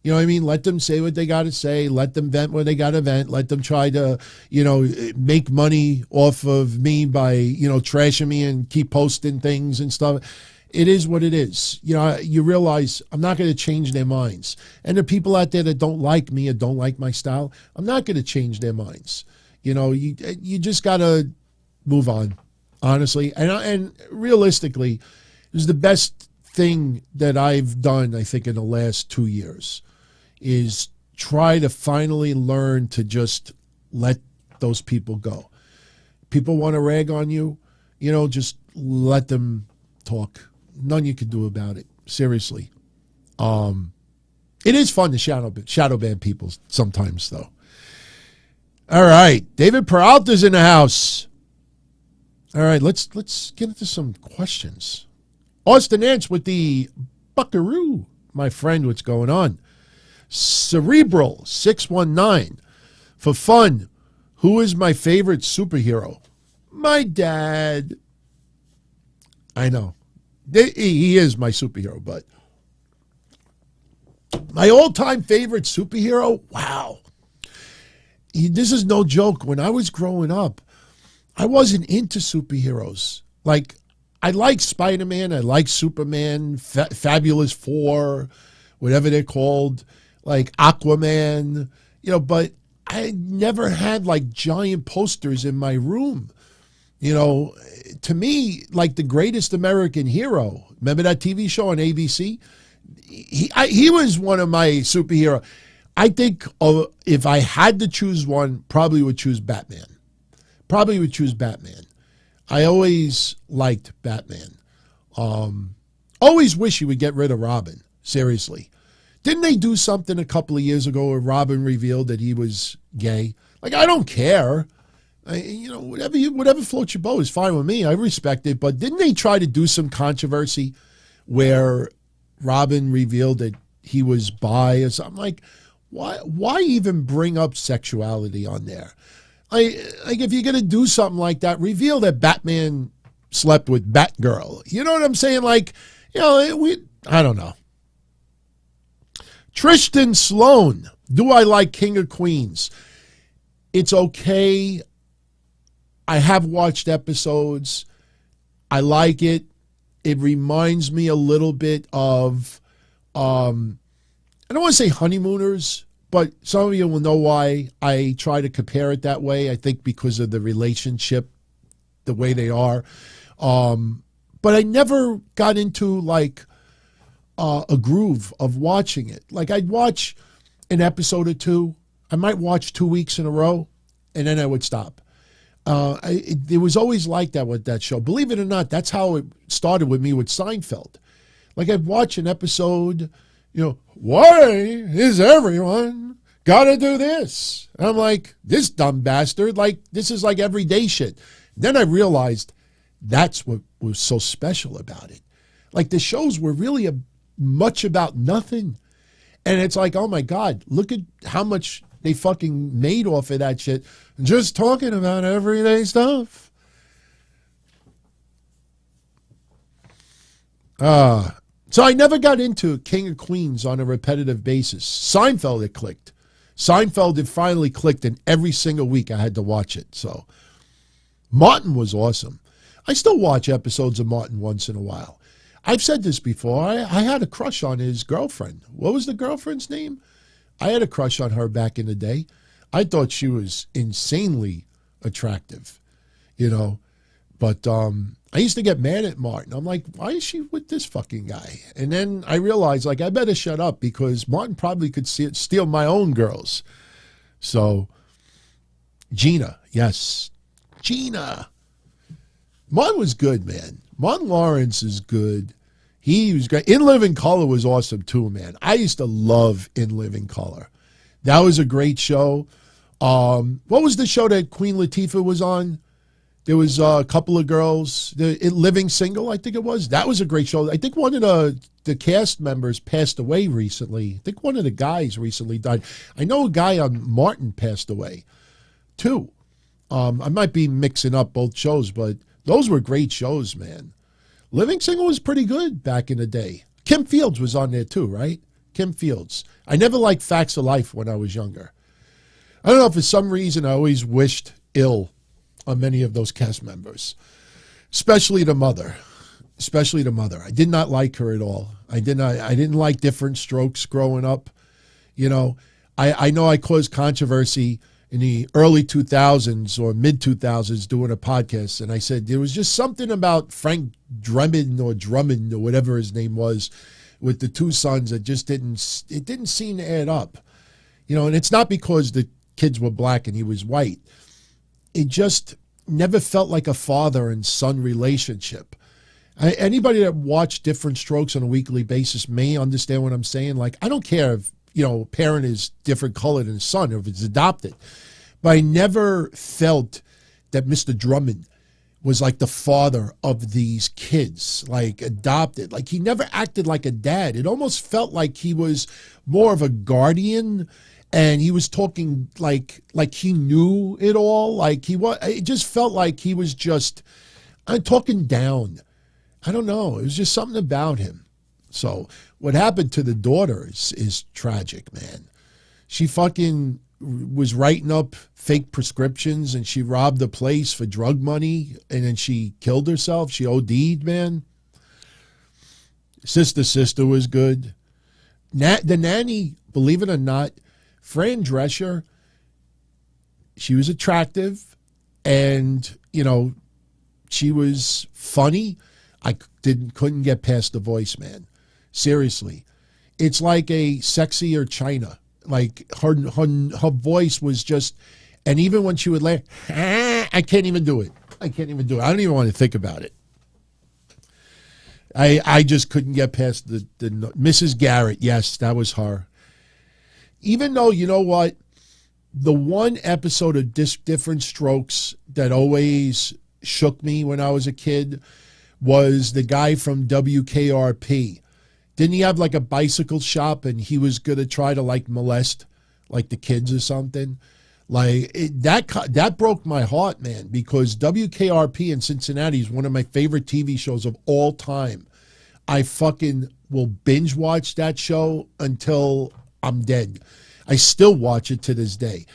You know what I mean? Let them say what they got to say. Let them vent when they got to vent. Let them try to, make money off of me by, trashing me and keep posting things and stuff. It is what it is. You realize I'm not going to change their minds. And the people out there that don't like me or don't like my style, I'm not going to change their minds. You just got to move on, honestly. And realistically, it was the best thing that I've done, I think, in the last 2 years, is try to finally learn to just let those people go. People want to rag on you, just let them talk. None you can do about it. Seriously. It is fun to shadow ban people sometimes, though. All right. David Peralta's in the house. All right, let's get into some questions. Austin Nance with the Buckaroo. My friend, what's going on? Cerebral 619. For fun, who is my favorite superhero? My dad. I know. He is my superhero, but my all-time favorite superhero? Wow. This is no joke. When I was growing up, I wasn't into superheroes. Like, I like Spider-Man, I like Superman, Fabulous Four, whatever they're called, like Aquaman, but I never had like giant posters in my room. To me, like the greatest American hero, remember that TV show on ABC? He was one of my superheroes. I think if I had to choose one, probably would choose Batman. I always liked Batman. Always wish he would get rid of Robin. Seriously. Didn't they do something a couple of years ago where Robin revealed that he was gay? Like, I don't care. Whatever floats your boat is fine with me. I respect it. But didn't they try to do some controversy where Robin revealed that he was bi or something? Like, why even bring up sexuality on there? Like if you're going to do something like that, reveal that Batman slept with Batgirl. You know what I'm saying? Like, I don't know. Tristan Sloan, do I like King of Queens? It's okay. I have watched episodes. I like it. It reminds me a little bit of, I don't want to say Honeymooners, but some of you will know why I try to compare it that way. I think because of the relationship, the way they are. But I never got into like a groove of watching it. Like I'd watch an episode or two. I might watch 2 weeks in a row, and then I would stop. It was always like that with that show. Believe it or not, that's how it started with me with Seinfeld. Like I'd watch an episode, why is everyone got to do this? And I'm like, this dumb bastard, like this is like everyday shit. Then I realized that's what was so special about it. Like the shows were really much about nothing. And it's like, oh my God, look at how much they fucking made off of that shit. Just talking about everyday stuff. So I never got into King of Queens on a repetitive basis. Seinfeld, it clicked. Seinfeld, it finally clicked, and every single week I had to watch it. So Martin was awesome. I still watch episodes of Martin once in a while. I've said this before. I had a crush on his girlfriend. What was the girlfriend's name? I had a crush on her back in the day. I thought she was insanely attractive, But I used to get mad at Martin. I'm like, why is she with this fucking guy? And then I realized, like, I better shut up because Martin probably could steal my own girls. So, Gina, yes. Gina. Martin was good, man. Martin Lawrence is good. He was great. In Living Color was awesome too, man. I used to love In Living Color. That was a great show. What was the show that Queen Latifah was on? There was a couple of girls. Living Single, I think it was. That was a great show. I think one of the cast members passed away recently. I think one of the guys recently died. I know a guy on Martin passed away too. I might be mixing up both shows, but those were great shows, man. Living Single was pretty good back in the day. Kim Fields was on there too, right? Kim Fields. I never liked Facts of Life when I was younger. I don't know, for some reason I always wished ill on many of those cast members, especially the mother. Especially the mother. I did not like her at all. I didn't like Different Strokes growing up. You know, I know I caused controversy in the early 2000s or mid 2000s doing a podcast, and I said there was just something about Frank Drummond or whatever his name was with the two sons that just didn't seem to add up. You know, and it's not because the kids were black and he was white. It just never felt like a father and son relationship. Anybody that watched Different Strokes on a weekly basis may understand what I'm saying. Like, I don't care if, you know, a parent is different colored than his son or if it's adopted. But I never felt that Mr. Drummond was like the father of these kids, like adopted. Like, he never acted like a dad. It almost felt like he was more of a guardian, and he was talking like he knew it all. Like he was, it just felt like he was just talking down. I don't know. It was just something about him. So what happened to the daughter is tragic, man. She fucking was writing up fake prescriptions and she robbed the place for drug money and then she killed herself. She OD'd, man. Sister was good. The nanny, believe it or not, Fran Drescher, she was attractive and, you know, she was funny. I couldn't get past the voice, man. Seriously. It's like a sexier China. Like her voice was just, and even when she would laugh, I can't even do it. I don't even want to think about it. I just couldn't get past the Mrs. Garrett. Yes, that was her. Even though, you know what, the one episode of Different Strokes that always shook me when I was a kid was the guy from WKRP. Didn't he have like a bicycle shop and he was going to try to like molest like the kids or something? Like that broke my heart, man, because WKRP in Cincinnati is one of my favorite TV shows of all time. I fucking will binge watch that show until I'm dead. I still watch it to this day.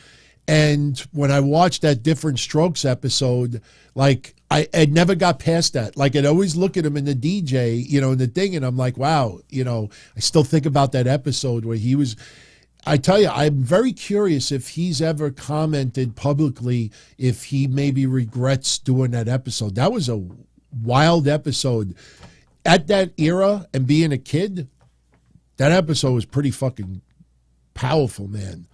And when I watched that Different Strokes episode, like I never got past that. Like I'd always look at him in the DJ, you know, in the thing, and I'm like, wow, you know, I still think about that episode where he was. I tell you, I'm very curious if he's ever commented publicly if he maybe regrets doing that episode. That was a wild episode. At that era and being a kid, that episode was pretty fucking powerful, man.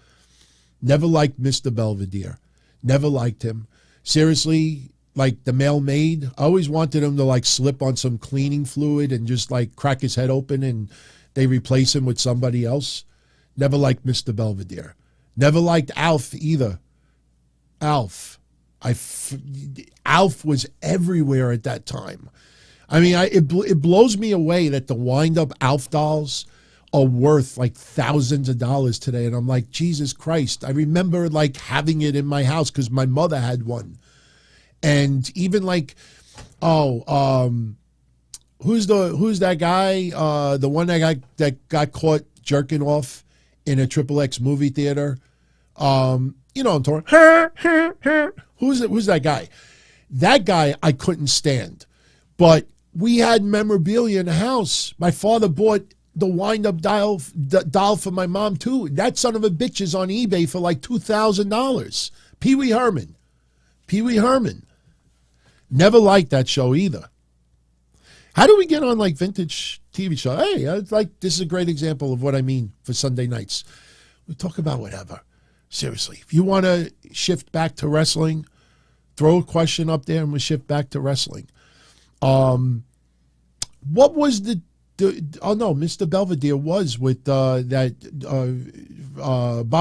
Never liked Mr. Belvedere. Never liked him. Seriously, like the male maid, I always wanted him to like slip on some cleaning fluid and just like crack his head open and they replace him with somebody else. Never liked Mr. Belvedere. Never liked Alf either. Alf. Alf was everywhere at that time. I mean, it blows me away that the wind-up Alf dolls are worth like thousands of dollars today. And I'm like, Jesus Christ. I remember like having it in my house because my mother had one. And even like, who's that guy? The one that got caught jerking off in a XXX movie theater. You know what I'm talking. Who's that guy? That guy I couldn't stand. But we had memorabilia in the house. My father bought the wind-up doll for my mom too. That son of a bitch is on eBay for like $2,000. Pee Wee Herman. Never liked that show either. How do we get on like vintage TV show? Hey, this is a great example of what I mean for Sunday nights. We talk about whatever. Seriously, if you want to shift back to wrestling, throw a question up there and we'll shift back to wrestling. What was the oh no, Mr. Belvedere was with Bob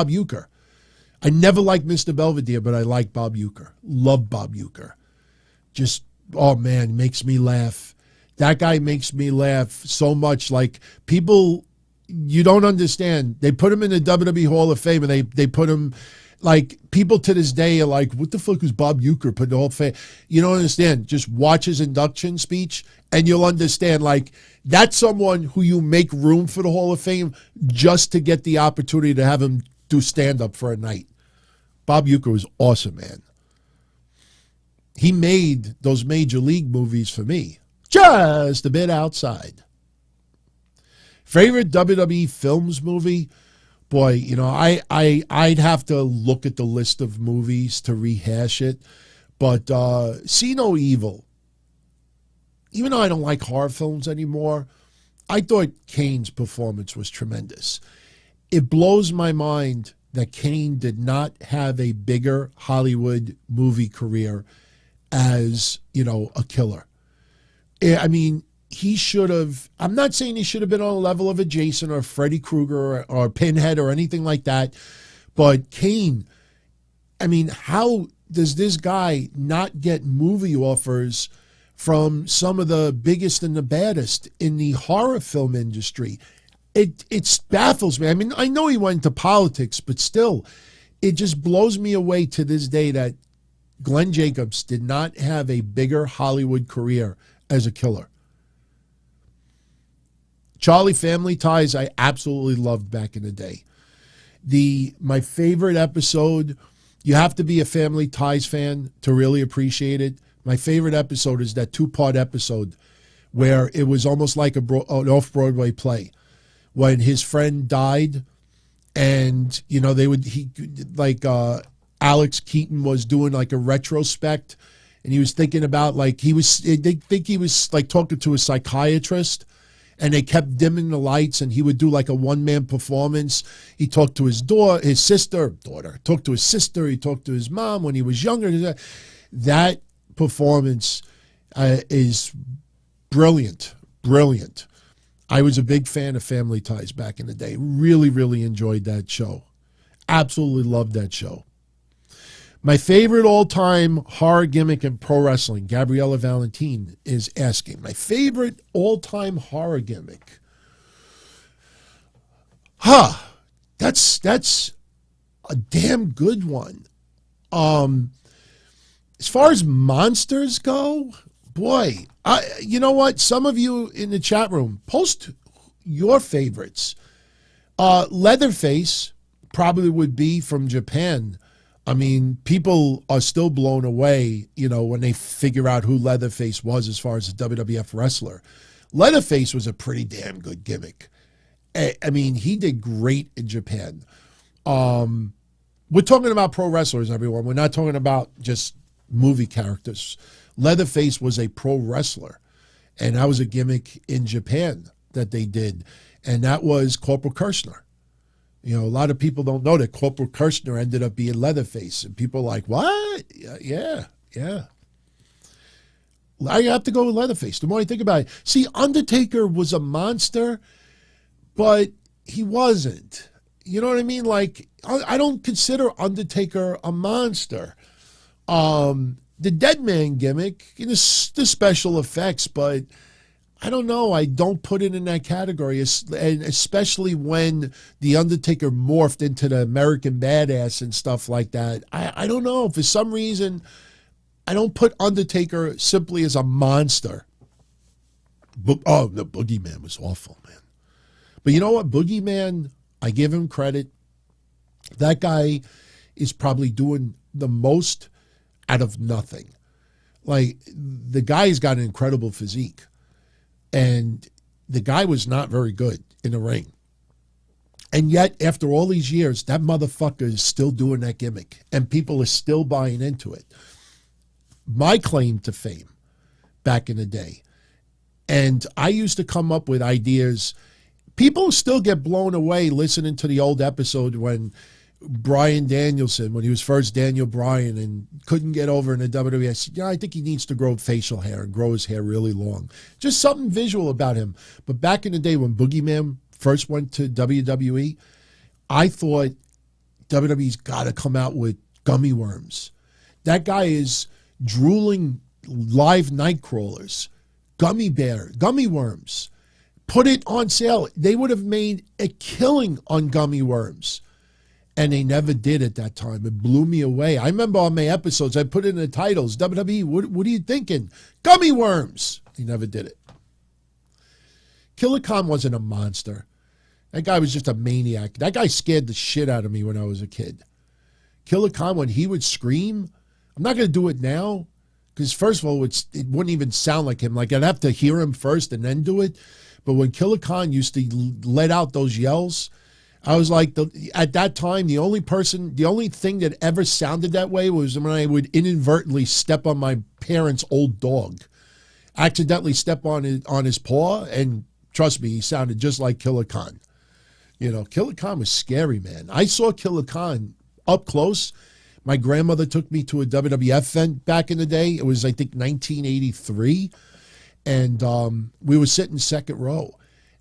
Uecker. I never liked Mr. Belvedere, but I like Bob Uecker. Love Bob Uecker. Just, oh man, makes me laugh. That guy makes me laugh so much. Like, people, you don't understand. They put him in the WWE Hall of Fame, and they put him, like, people to this day are like, what the fuck is Bob Uecker put in the Hall of Fame? You don't understand. Just watch his induction speech, and you'll understand, like, that's someone who you make room for the Hall of Fame just to get the opportunity to have him do stand-up for a night. Bob Uecker was awesome, man. He made those Major League movies for me. Just a bit outside. Favorite WWE Films movie? Boy, you know, I'd have to look at the list of movies to rehash it. But See No Evil. Even though I don't like horror films anymore, I thought Kane's performance was tremendous. It blows my mind that Kane did not have a bigger Hollywood movie career as, you know, a killer. I mean, he should have, I'm not saying he should have been on the level of a Jason or Freddy Krueger or Pinhead or anything like that, but Kane, I mean, how does this guy not get movie offers from some of the biggest and the baddest in the horror film industry? It baffles me. I mean, I know he went into politics, but still, it just blows me away to this day that Glenn Jacobs did not have a bigger Hollywood career as a killer. Charlie Family Ties, I absolutely loved back in the day. My favorite episode, you have to be a Family Ties fan to really appreciate it. My favorite episode is that 2-part episode where it was almost like an off-Broadway play. When his friend died, and you know Alex Keaton was doing like a retrospect, and he was thinking about they think he was like talking to a psychiatrist, and they kept dimming the lights, and he would do like a one-man performance. He talked to his sister, talked to his sister, he talked to his mom when he was younger. That performance is brilliant. I was a big fan of Family Ties back in the day. Really, really enjoyed that show. Absolutely loved that show. My favorite all-time horror gimmick in pro wrestling, Gabriella Valentin is asking. My favorite all-time horror gimmick. That's a damn good one. As far as monsters go, boy, you know what? Some of you in the chat room, post your favorites. Leatherface probably would be from Japan. I mean, people are still blown away, you know, when they figure out who Leatherface was as far as a WWF wrestler. Leatherface was a pretty damn good gimmick. I mean, he did great in Japan. We're talking about pro wrestlers, everyone. We're not talking about just movie characters. Leatherface was a pro wrestler, and that was a gimmick in Japan that they did, and that was Corporal Kirshner. You know, a lot of people don't know that Corporal Kirshner ended up being Leatherface, and people are like, what? Yeah. I have to go with Leatherface. The more I think about it. See, Undertaker was a monster, but he wasn't. You know what I mean? Like, I don't consider Undertaker a monster. The Dead Man gimmick, you know, the special effects, but I don't know. I don't put it in that category, and especially when The Undertaker morphed into the American Badass and stuff like that. I don't know. For some reason, I don't put Undertaker simply as a monster. The Boogeyman was awful, man. But you know what? Boogeyman, I give him credit. That guy is probably doing the most out of nothing. Like, the guy's got an incredible physique. And the guy was not very good in the ring. And yet, after all these years, that motherfucker is still doing that gimmick. And people are still buying into it. My claim to fame back in the day. And I used to come up with ideas. People still get blown away listening to the old episode when Bryan Danielson, when he was first Daniel Bryan and couldn't get over in the WWE, I said, I think he needs to grow facial hair and grow his hair really long. Just something visual about him. But back in the day when Boogeyman first went to WWE, I thought WWE's got to come out with gummy worms. That guy is drooling live night crawlers, gummy worms. Put it on sale. They would have made a killing on gummy worms. And they never did at that time. It blew me away. I remember on my episodes, I put in the titles, WWE, what are you thinking? Gummy worms. He never did it. Killer Khan wasn't a monster. That guy was just a maniac. That guy scared the shit out of me when I was a kid. Killer Khan, when he would scream, I'm not going to do it now, because first of all, it wouldn't even sound like him. Like, I'd have to hear him first and then do it. But when Killer Khan used to let out those yells, I was like, at that time, the only thing that ever sounded that way was when I would inadvertently step on my parents' old dog. Accidentally step on his paw, and trust me, he sounded just like Killer Khan. Killer Khan was scary, man. I saw Killer Khan up close. My grandmother took me to a WWF event back in the day. It was, I think, 1983. And we were sitting second row.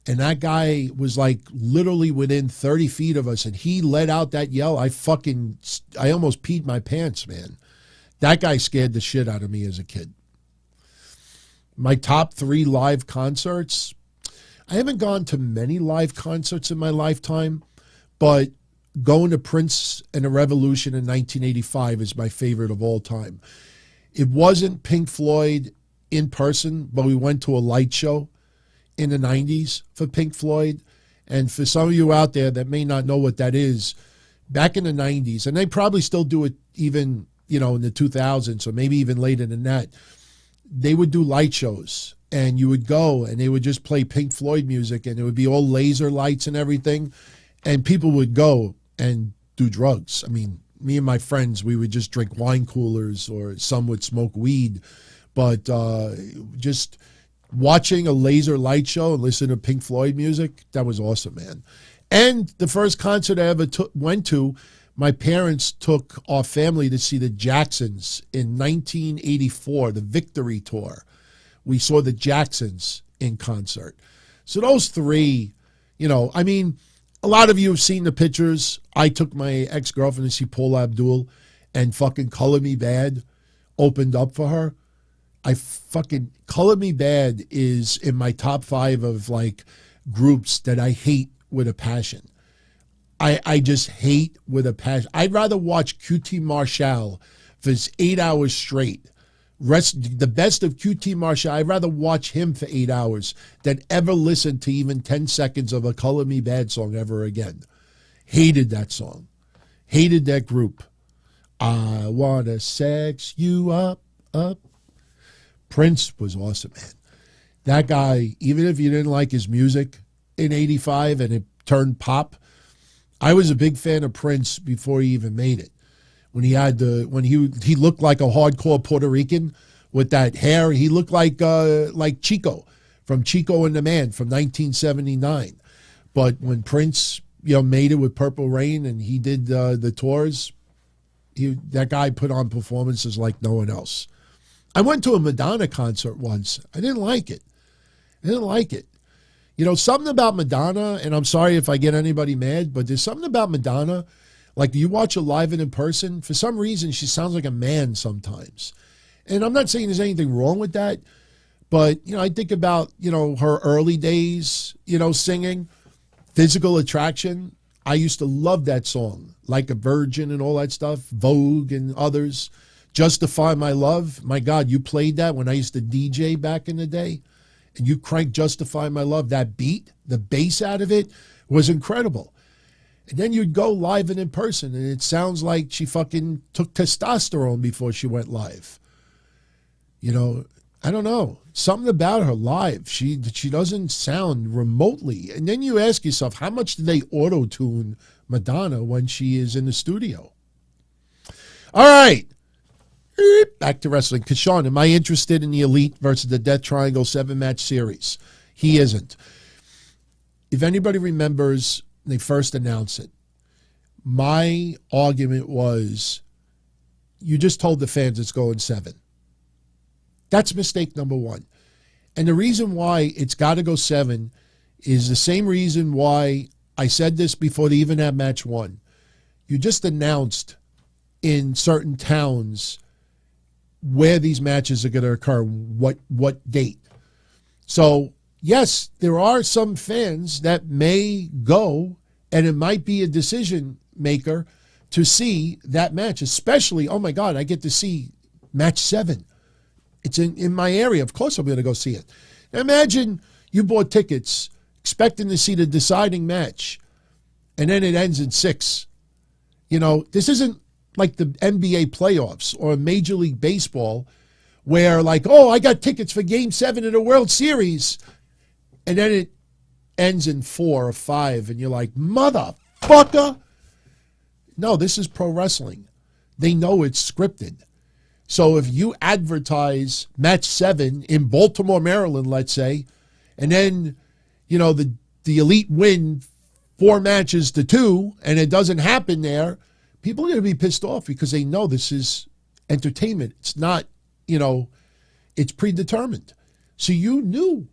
And that guy was like literally within 30 feet of us, and he let out that yell. I almost peed my pants, man. That guy scared the shit out of me as a kid. My top 3 live concerts. I haven't gone to many live concerts in my lifetime, but going to Prince and the Revolution in 1985 is my favorite of all time. It wasn't Pink Floyd in person, but we went to a light show in the 90s for Pink Floyd. And for some of you out there that may not know what that is, back in the 90s, and they probably still do it even, in the 2000s or maybe even later than that, they would do light shows, and you would go and they would just play Pink Floyd music, and it would be all laser lights and everything, and people would go and do drugs. I mean, me and my friends, we would just drink wine coolers, or some would smoke weed, but just watching a laser light show and listening to Pink Floyd music, that was awesome, man. And the first concert I ever went to, my parents took our family to see the Jacksons in 1984, the Victory Tour. We saw the Jacksons in concert. So those 3, a lot of you have seen the pictures. I took my ex-girlfriend to see Paula Abdul, and fucking Color Me Bad opened up for her. Color Me Bad is in my top 5 of like groups that I hate with a passion. I just hate with a passion. I'd rather watch QT Marshall for 8 hours straight. The best of QT Marshall, I'd rather watch him for 8 hours than ever listen to even 10 seconds of a Color Me Bad song ever again. Hated that song. Hated that group. I want to sex you up. Prince was awesome, man. That guy, even if you didn't like his music in 85 and it turned pop, I was a big fan of Prince before he even made it. When he looked like a hardcore Puerto Rican with that hair, he looked like Chico from Chico and the Man from 1979. But when Prince, made it with Purple Rain and he did the tours, that guy put on performances like no one else. I went to a Madonna concert once. I didn't like it. Something about Madonna, and I'm sorry if I get anybody mad, but there's something about Madonna, like you watch her live and in person, for some reason she sounds like a man sometimes. And I'm not saying there's anything wrong with that, but, I think about, her early days, singing, Physical Attraction. I used to love that song, Like a Virgin and all that stuff, Vogue and others. Justify My Love. My God, you played that when I used to DJ back in the day. And you cranked Justify My Love. That beat, the bass out of it was incredible. And then you'd go live and in person, and it sounds like she fucking took testosterone before she went live. I don't know. Something about her live. She doesn't sound remotely. And then you ask yourself, how much do they auto-tune Madonna when she is in the studio? All right. Back to wrestling. Because, Sean, am I interested in the Elite versus the Death Triangle 7-match series? He isn't. If anybody remembers, they first announced it. My argument was, you just told the fans it's going 7. That's mistake number one. And the reason why it's got to go 7 is the same reason why I said this before they even had match 1. You just announced in certain towns where these matches are going to occur, what date. So, yes, there are some fans that may go, and it might be a decision maker to see that match, especially, oh my God, I get to see match 7. It's in my area. Of course I'm going to go see it. Now imagine you bought tickets expecting to see the deciding match, and then it ends in 6. You know, this isn't like the NBA playoffs or Major League Baseball where like, oh, I got tickets for Game 7 of the World Series, and then it ends in 4 or 5, and you're like, motherfucker. No, this is pro wrestling. They know it's scripted. So if you advertise match 7 in Baltimore, Maryland, let's say, and then, you know, the Elite win 4 matches to 2, and it doesn't happen there, people are going to be pissed off because they know this is entertainment. It's not, you know, it's predetermined. So you knew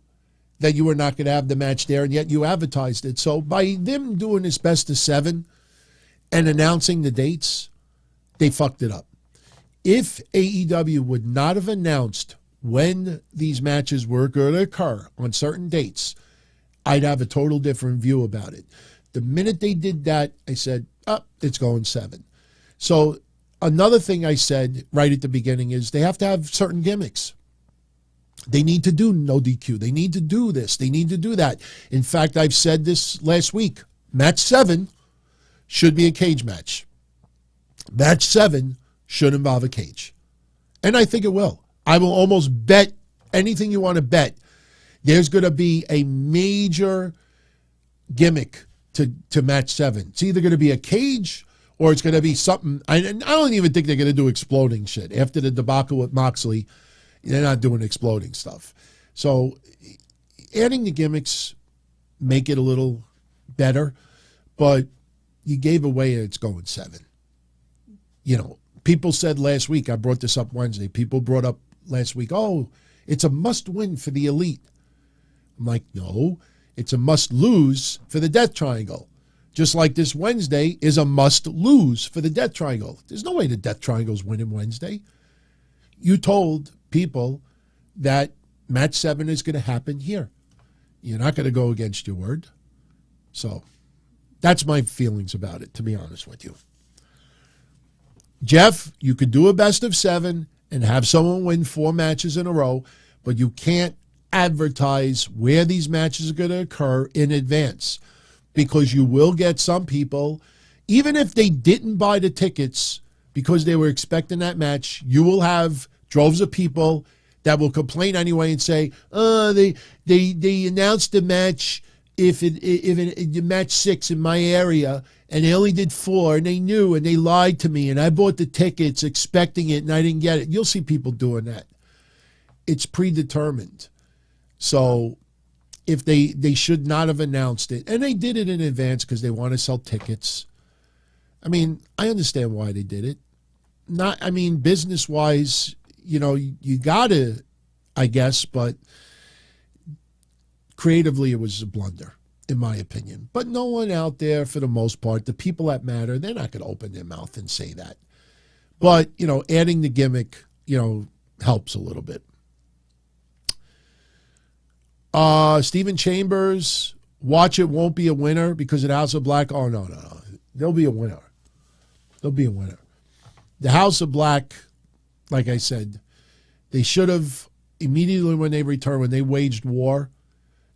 that you were not going to have the match there, and yet you advertised it. So by them doing this best of 7 and announcing the dates, they fucked it up. If AEW would not have announced when these matches were going to occur on certain dates, I'd have a total different view about it. The minute they did that, I said, it's going 7. So another thing I said right at the beginning is they have to have certain gimmicks. They need to do no DQ. They need to do this. They need to do that. In fact, I've said this last week. Match 7 should be a cage match. Match 7 should involve a cage. And I think it will. I will almost bet anything you want to bet. There's going to be a major gimmick to match 7. It's either going to be a cage or it's going to be something. I don't even think they're going to do exploding shit. After the debacle with Moxley, they're not doing exploding stuff. So adding the gimmicks make it a little better, but you gave away it's going 7. You know, people said last week, I brought this up Wednesday, people brought up last week, oh, it's a must-win for the Elite. I'm like, no, it's a must-lose for the Death Triangle. Just like this Wednesday is a must-lose for the Death Triangle. There's no way the Death Triangle's winning Wednesday. You told people that match 7 is going to happen here. You're not going to go against your word. So that's my feelings about it, to be honest with you. Jeff, you could do a best of 7 and have someone win 4 matches in a row, but you can't advertise where these matches are going to occur in advance, because you will get some people, even if they didn't buy the tickets because they were expecting that match, you will have droves of people that will complain anyway and say, oh, they announced the match if it match 6 in my area, and they only did 4, and they knew, and they lied to me, and I bought the tickets expecting it, and I didn't get it. You'll see people doing that. It's predetermined. So if they should not have announced it, and they did it in advance because they want to sell tickets. I mean, I understand why they did it. Business-wise, you know, you got to, I guess, but creatively it was a blunder, in my opinion. But no one out there, for the most part, the people that matter, they're not going to open their mouth and say that. But, you know, adding the gimmick, you know, helps a little bit. Stephen Chambers, watch it won't be a winner because of the House of Black. Oh, no. There'll be a winner. There'll be a winner. The House of Black, like I said, they should have immediately when they returned, when they waged war,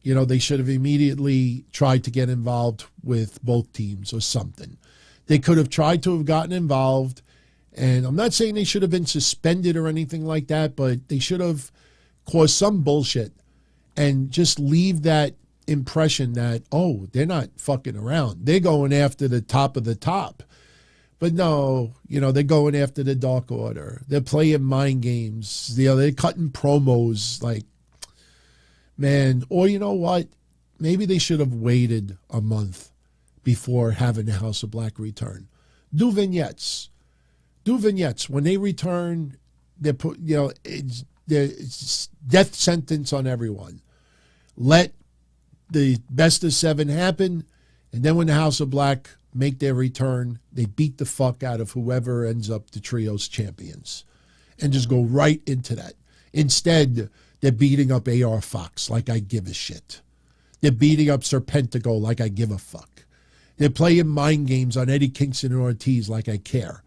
you know, they should have immediately tried to get involved with both teams or something. They could have tried to have gotten involved, and I'm not saying they should have been suspended or anything like that, but they should have caused some bullshit and just leave that impression that, oh, they're not fucking around. They're going after the top of the top. But no, you know, they're going after the Dark Order. They're playing mind games. You know, they're cutting promos like, man, or you know what? Maybe they should have waited a month before having the House of Black return. Do vignettes. Do vignettes. When they return, they put, it's death sentence on everyone. Let the best of 7 happen, and then when the House of Black make their return, they beat the fuck out of whoever ends up the trio's champions and just go right into that. Instead, they're beating up AR Fox like I give a shit. They're beating up Serpentico like I give a fuck. They're playing mind games on Eddie Kingston and Ortiz like I care.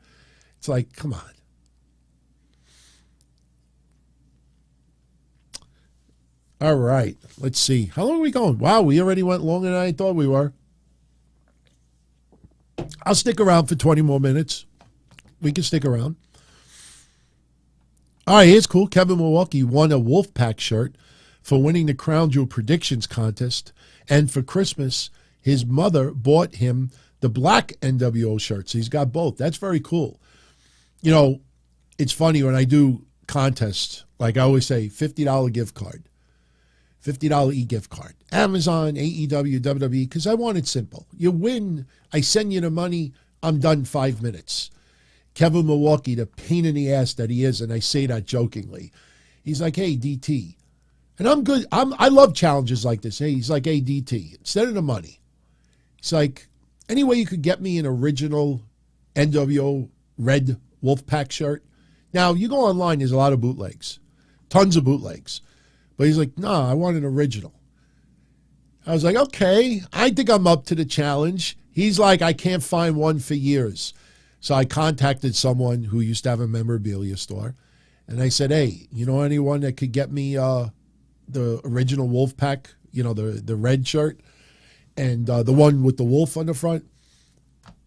It's like, come on. All right, let's see. How long are we going? Wow, we already went longer than I thought we were. I'll stick around for 20 more minutes. We can stick around. All right, here's cool. Kevin Milwaukee won a Wolfpack shirt for winning the Crown Jewel Predictions Contest. And for Christmas, his mother bought him the black NWO shirt. So he's got both. That's very cool. You know, it's funny when I do contests, like I always say, $50 gift card. $50 e-gift card. Amazon, AEW, WWE, because I want it simple. You win, I send you the money, I'm done 5 minutes. Kevin Milwaukee, the pain in the ass that he is, and I say that jokingly. He's like, hey, DT. And I'm good. I love challenges like this. Hey, he's like, hey, DT, instead of the money, he's like, any way you could get me an original NWO red Wolfpack shirt? Now, you go online, there's a lot of bootlegs. Tons of bootlegs. But he's like, no, I want an original. I was like, okay, I think I'm up to the challenge. He's like, I can't find one for years. So I contacted someone who used to have a memorabilia store. And I said, hey, you know anyone that could get me the original Wolfpack, the red shirt and the one with the wolf on the front?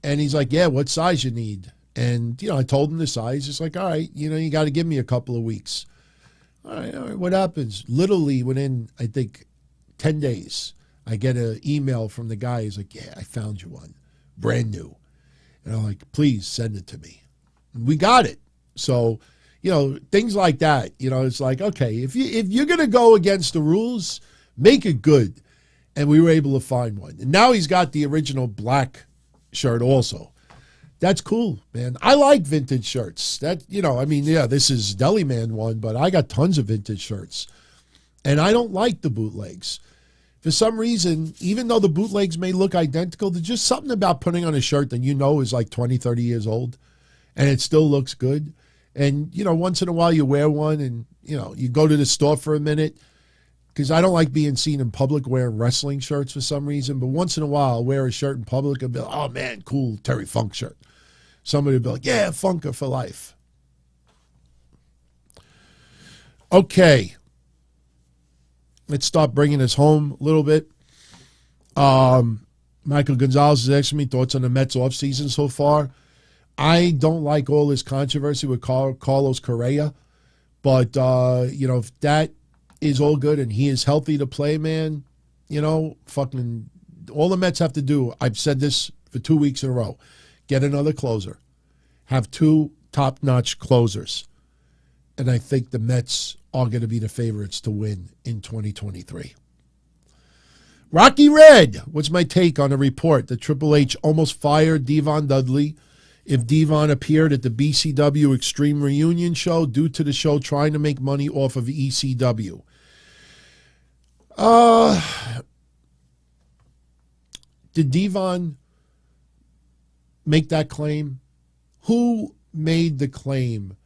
And he's like, yeah, what size you need? And, I told him the size. It's like, all right, you got to give me a couple of weeks. All right, what happens? Literally within, I think, 10 days, I get an email from the guy. He's like, yeah, I found you one. Brand new. And I'm like, please send it to me. And we got it. So, things like that, it's like, okay, if you're going to go against the rules, make it good. And we were able to find one. And now he's got the original black shirt also. That's cool, man. I like vintage shirts. This is Deli Man one, but I got tons of vintage shirts. And I don't like the bootlegs. For some reason, even though the bootlegs may look identical, there's just something about putting on a shirt that is like 20, 30 years old, and it still looks good. And, once in a while you wear one and, you go to the store for a minute, because I don't like being seen in public wearing wrestling shirts for some reason, but once in a while I'll wear a shirt in public and be like, oh, man, cool Terry Funk shirt. Somebody will be like, yeah, Funker for life. Okay. Let's start bringing this home a little bit. Michael Gonzalez is asking me thoughts on the Mets offseason so far. I don't like all this controversy with Carlos Correa, but, if that is all good and he is healthy to play, man, fucking all the Mets have to do, I've said this for 2 weeks in a row, get another closer. Have 2 top-notch closers. And I think the Mets are going to be the favorites to win in 2023. Rocky Red, what's my take on a report that Triple H almost fired Devon Dudley if Devon appeared at the BCW Extreme Reunion show due to the show trying to make money off of ECW? Did Devon make that claim? Who made the claim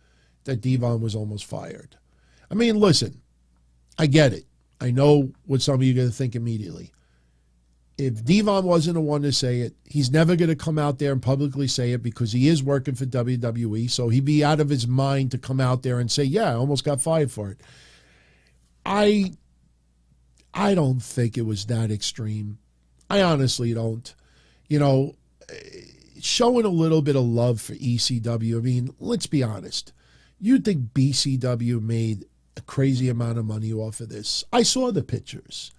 that Devon was almost fired? I mean, listen, I get it. I know what some of you are going to think immediately. If Devon wasn't the one to say it, he's never going to come out there and publicly say it because he is working for WWE, so he'd be out of his mind to come out there and say, yeah, I almost got fired for it. I don't think it was that extreme. I honestly don't. Showing a little bit of love for ECW, I mean, let's be honest. You think BCW made a crazy amount of money off of this? I saw the pictures.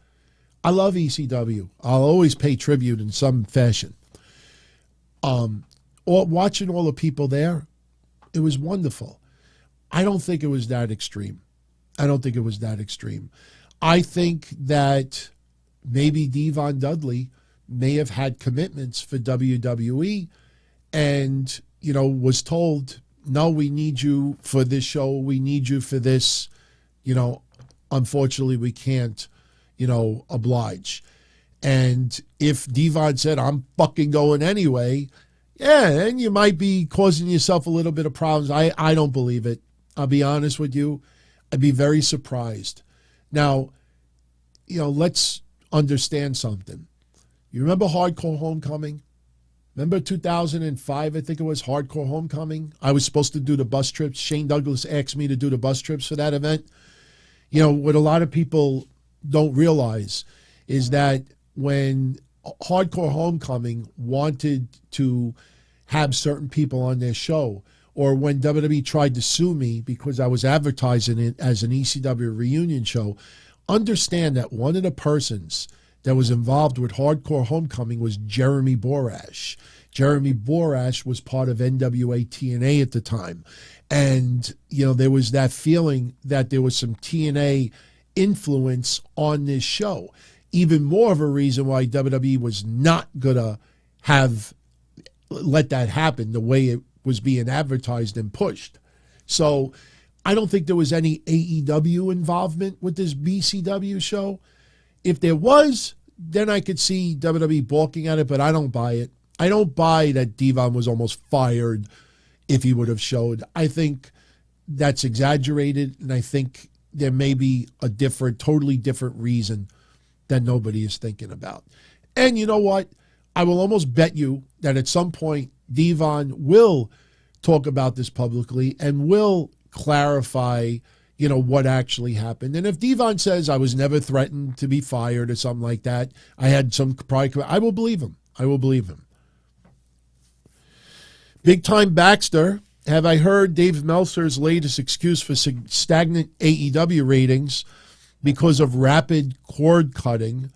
I love ECW. I'll always pay tribute in some fashion. Watching all the people there, it was wonderful. I don't think it was that extreme. I think that maybe Devon Dudley may have had commitments for WWE and, was told, no, we need you for this show. We need you for this. Unfortunately, we can't, oblige. And if Devon said, I'm fucking going anyway, yeah, and you might be causing yourself a little bit of problems. I don't believe it. I'll be honest with you. I'd be very surprised. Now, let's understand something. You remember Hardcore Homecoming? Remember 2005, I think it was, Hardcore Homecoming? I was supposed to do the bus trips. Shane Douglas asked me to do the bus trips for that event. What a lot of people don't realize is that when Hardcore Homecoming wanted to have certain people on their show, or when WWE tried to sue me because I was advertising it as an ECW reunion show, understand that one of the persons that was involved with Hardcore Homecoming was Jeremy Borash. Jeremy Borash was part of NWA TNA at the time. And, there was that feeling that there was some TNA influence on this show. Even more of a reason why WWE was not going to let that happen the way it was being advertised and pushed. So I don't think there was any AEW involvement with this BCW show. If there was, then I could see WWE balking at it, but I don't buy it. I don't buy that Devon was almost fired if he would have showed. I think that's exaggerated, and I think there may be a totally different reason that nobody is thinking about. And you know what? I will almost bet you that at some point Devon will talk about this publicly and will clarify, what actually happened. And if Devon says I was never threatened to be fired or something like that, I had some pride, I will believe him. I will believe him. Big Time Baxter, have I heard Dave Meltzer's latest excuse for stagnant AEW ratings because of rapid cord cutting?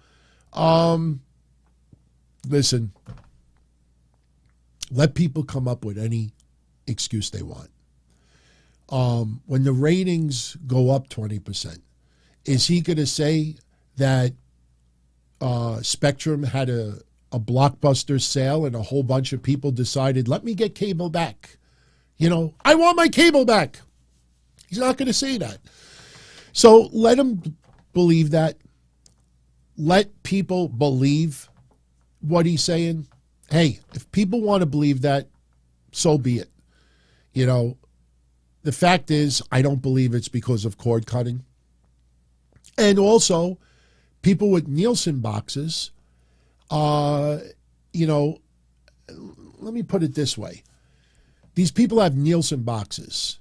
Listen, let people come up with any excuse they want. When the ratings go up 20%, is he going to say that Spectrum had a blockbuster sale and a whole bunch of people decided, let me get cable back? I want my cable back. He's not going to say that. So let him believe that. Let people believe what he's saying. Hey, if people want to believe that, so be it. The fact is, I don't believe it's because of cord cutting. And also, people with Nielsen boxes, let me put it this way. These people have Nielsen boxes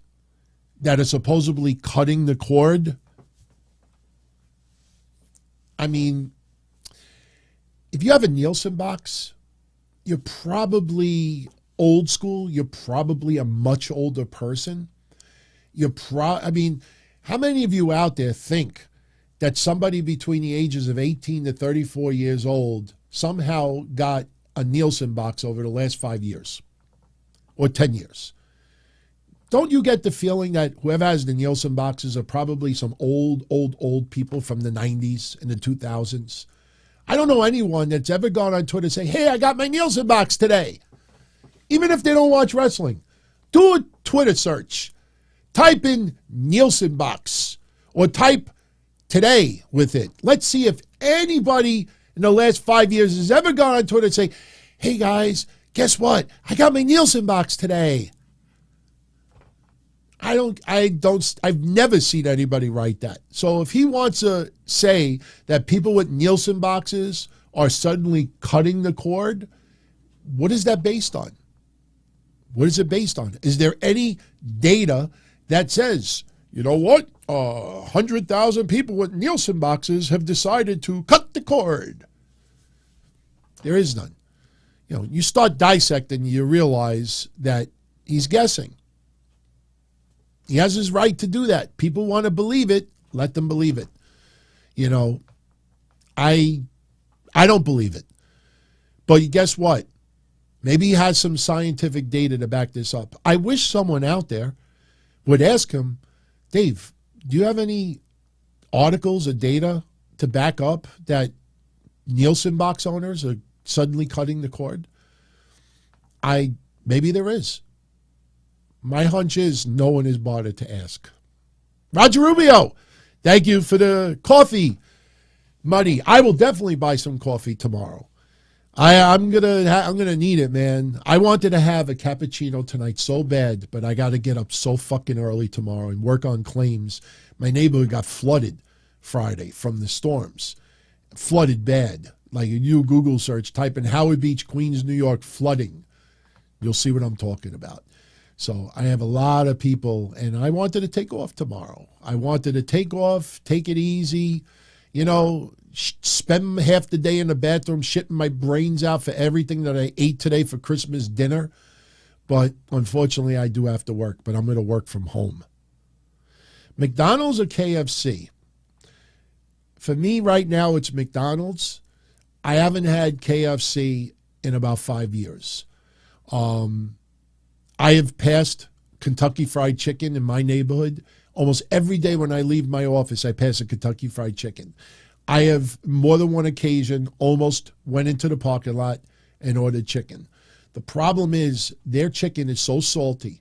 that are supposedly cutting the cord. I mean, if you have a Nielsen box, you're probably old school. You're probably a much older person. How many of you out there think that somebody between the ages of 18 to 34 years old somehow got a Nielsen box over the last 5 years or 10 years? Don't you get the feeling that whoever has the Nielsen boxes are probably some old people from the 90s and the 2000s? I don't know anyone that's ever gone on Twitter and say, hey, I got my Nielsen box today. Even if they don't watch wrestling, do a Twitter search. Type in Nielsen box or type today with it. Let's see if anybody in the last 5 years has ever gone on Twitter and say, hey guys, guess what? I got my Nielsen box today. I've never seen anybody write that. So if he wants to say that people with Nielsen boxes are suddenly cutting the cord, what is that based on? What is it based on? Is there any data that says, you know what, 100,000 people with Nielsen boxes have decided to cut the cord? There is none. You start dissecting, you realize that he's guessing. He has his right to do that. People want to believe it, let them believe it. I don't believe it. But guess what? Maybe he has some scientific data to back this up. I wish someone out there would ask him, Dave, do you have any articles or data to back up that Nielsen box owners are suddenly cutting the cord? Maybe there is. My hunch is no one is bothered to ask. Roger Rubio, thank you for the coffee money. I will definitely buy some coffee tomorrow. I'm gonna need it, man. I wanted to have a cappuccino tonight so bad, but I got to get up so fucking early tomorrow and work on claims. My neighborhood got flooded Friday from the storms. Flooded bad. Like a new Google search, type in Howard Beach, Queens, New York, flooding. You'll see what I'm talking about. So I have a lot of people, and I wanted to take off tomorrow. I wanted to take off, take it easy, spend half the day in the bathroom shitting my brains out for everything that I ate today for Christmas dinner. But unfortunately, I do have to work, but I'm going to work from home. McDonald's or KFC? For me right now, it's McDonald's. I haven't had KFC in about 5 years. I have passed Kentucky Fried Chicken in my neighborhood. Almost every day when I leave my office, I pass a Kentucky Fried Chicken. I have more than one occasion almost went into the parking lot and ordered chicken. The problem is their chicken is so salty.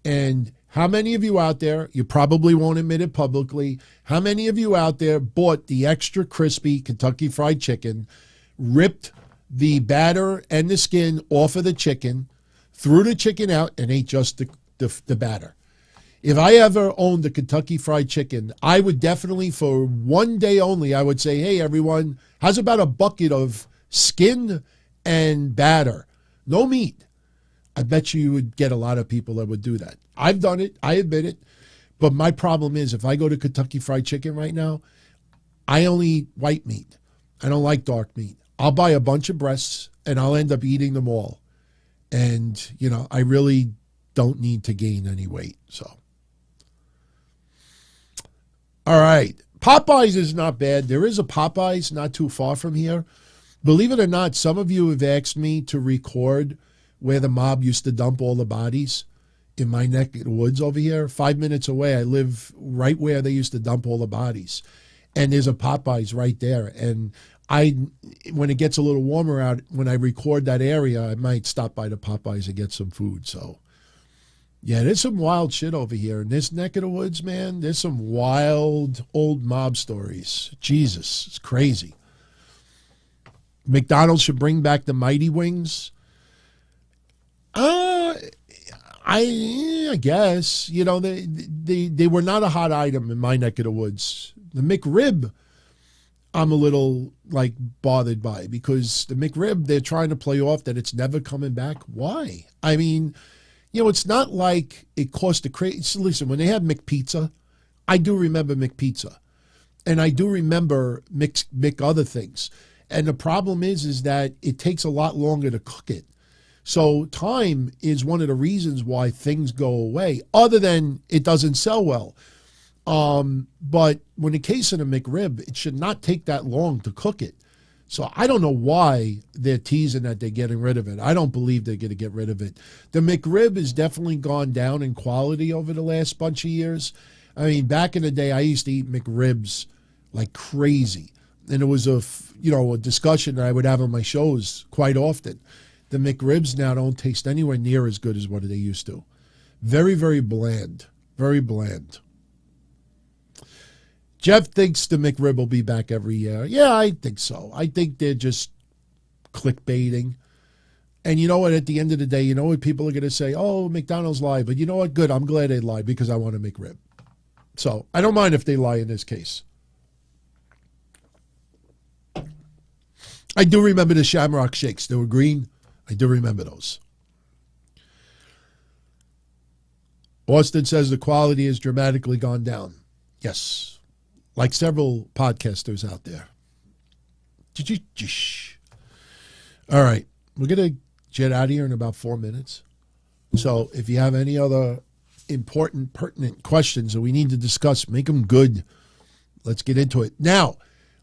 And how many of you out there, you probably won't admit it publicly, how many of you out there bought the extra crispy Kentucky Fried Chicken, ripped the batter and the skin off of the chicken, threw the chicken out, and ate just the batter? If I ever owned a Kentucky Fried Chicken, I would definitely, for one day only, I would say, hey, everyone, how's about a bucket of skin and batter? No meat. I bet you would get a lot of people that would do that. I've done it. I admit it. But my problem is if I go to Kentucky Fried Chicken right now, I only eat white meat. I don't like dark meat. I'll buy a bunch of breasts, and I'll end up eating them all. And, I really don't need to gain any weight. So, all right. Popeyes is not bad. There is a Popeyes not too far from here. Believe it or not, some of you have asked me to record where the mob used to dump all the bodies in my neck of the woods over here. 5 minutes away, I live right where they used to dump all the bodies. And there's a Popeyes right there. And when it gets a little warmer out, when I record that area, I might stop by the Popeyes and get some food. So, yeah, there's some wild shit over here. In this neck of the woods, man, there's some wild old mob stories. Jesus, it's crazy. McDonald's should bring back the Mighty Wings. I guess, they were not a hot item in my neck of the woods. The McRib, I'm a little bothered by, because the McRib, they're trying to play off that it's never coming back. Why? I mean, it's not like it cost a crazy. Listen, when they had McPizza, I do remember McPizza, and I do remember Mc other things. And the problem is that it takes a lot longer to cook it. So time is one of the reasons why things go away, other than it doesn't sell well. But when the case of the McRib, it should not take that long to cook it. So I don't know why they're teasing that they're getting rid of it. I don't believe they're going to get rid of it. The McRib has definitely gone down in quality over the last bunch of years. I mean, back in the day, I used to eat McRibs like crazy. And it was a discussion that I would have on my shows quite often. The McRibs now don't taste anywhere near as good as what they used to. Very, very bland. Very bland. Jeff thinks the McRib will be back every year. Yeah, I think so. I think they're just clickbaiting. And you know what? At the end of the day, you know what people are going to say? Oh, McDonald's lied. But you know what? Good. I'm glad they lied, because I want a McRib. So I don't mind if they lie in this case. I do remember the Shamrock Shakes. They were green. I do remember those. Austin says the quality has dramatically gone down. Yes. Like several podcasters out there. All right. We're going to jet out of here in about 4 minutes. So if you have any other important, pertinent questions that we need to discuss, make them good. Let's get into it. Now,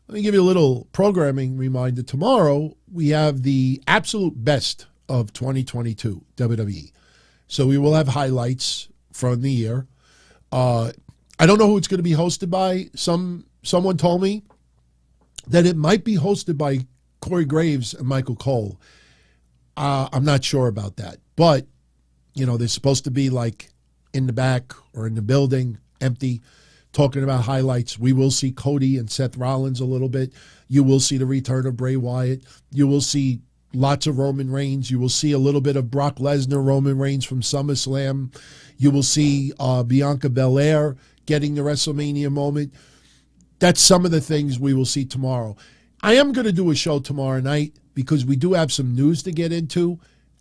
let me give you a little programming reminder. Tomorrow, we have the absolute best of 2022 WWE. So we will have highlights from the year. I don't know who it's going to be hosted by. Someone told me that it might be hosted by Corey Graves and Michael Cole. I'm not sure about that. But, they're supposed to be like in the back or in the building, empty, talking about highlights. We will see Cody and Seth Rollins a little bit. You will see the return of Bray Wyatt. You will see lots of Roman Reigns. You will see a little bit of Brock Lesnar, Roman Reigns from SummerSlam. You will see Bianca Belair getting the WrestleMania moment. That's some of the things we will see tomorrow. I am going to do a show tomorrow night because we do have some news to get into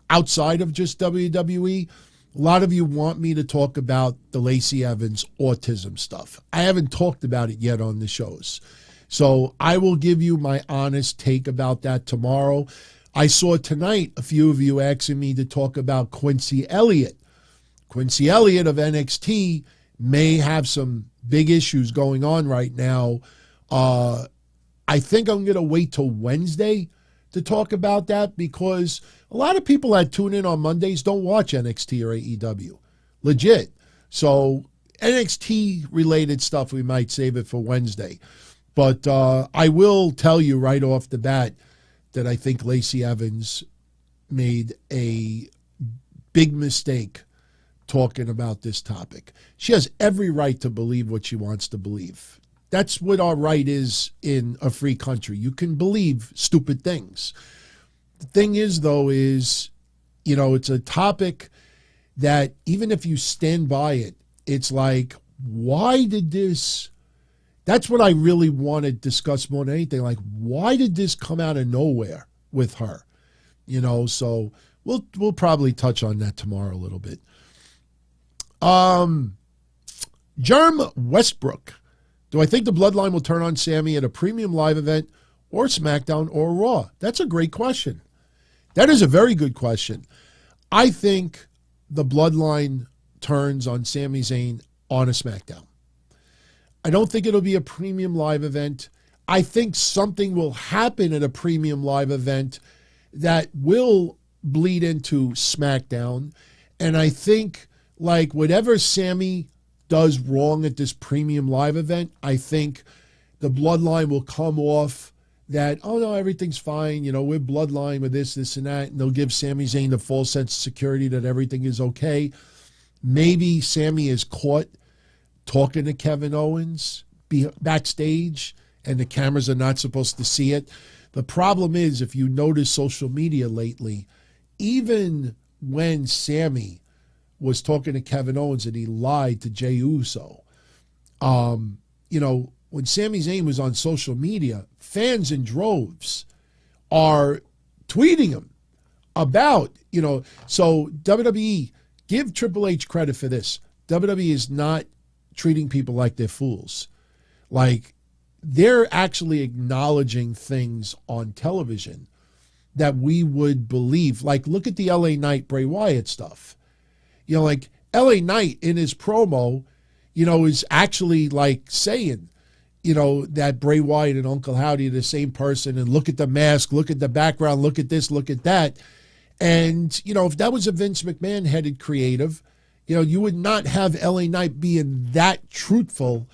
outside of just WWE. A lot of you want me to talk about the Lacey Evans autism stuff. I haven't talked about it yet on the shows. So I will give you my honest take about that tomorrow. I saw tonight a few of you asking me to talk about Quincy Elliott. Quincy Elliott of NXT may have some big issues going on right now. I think I'm going to wait till Wednesday to talk about that because a lot of people that tune in on Mondays don't watch NXT or AEW. Legit. So NXT-related stuff, we might save it for Wednesday. But I will tell you right off the bat that I think Lacey Evans made a big mistake talking about this topic. She has every right to believe what she wants to believe. That's what our right is in a free country. You can believe stupid things. The thing is, though, is, it's a topic that even if you stand by it, it's like, why did this... That's what I really want to discuss more than anything. Like, why did this come out of nowhere with her? So we'll probably touch on that tomorrow a little bit. Jerm Westbrook. Do I think the Bloodline will turn on Sami at a premium live event or SmackDown or Raw? That's a great question. That is a very good question. I think the Bloodline turns on Sami Zayn on a SmackDown. I don't think it'll be a premium live event. I think something will happen at a premium live event that will bleed into SmackDown. And I think, like, whatever Sami does wrong at this premium live event, I think the Bloodline will come off that, oh, no, everything's fine. We're Bloodline with this, and that. And they'll give Sami Zayn the false sense of security that everything is okay. Maybe Sami is caught talking to Kevin Owens backstage, and the cameras are not supposed to see it. The problem is, if you notice social media lately, even when Sami was talking to Kevin Owens and he lied to Jey Uso, when Sami Zayn was on social media, fans in droves are tweeting him about, so WWE, give Triple H credit for this. WWE is not treating people like they're fools. Like, they're actually acknowledging things on television that we would believe. Like, look at the LA Knight Bray Wyatt stuff. Like, LA Knight in his promo, is actually like saying, that Bray Wyatt and Uncle Howdy are the same person, and look at the mask, look at the background, look at this, look at that. And, if that was a Vince McMahon headed creative, you would not have LA Knight being that truthful.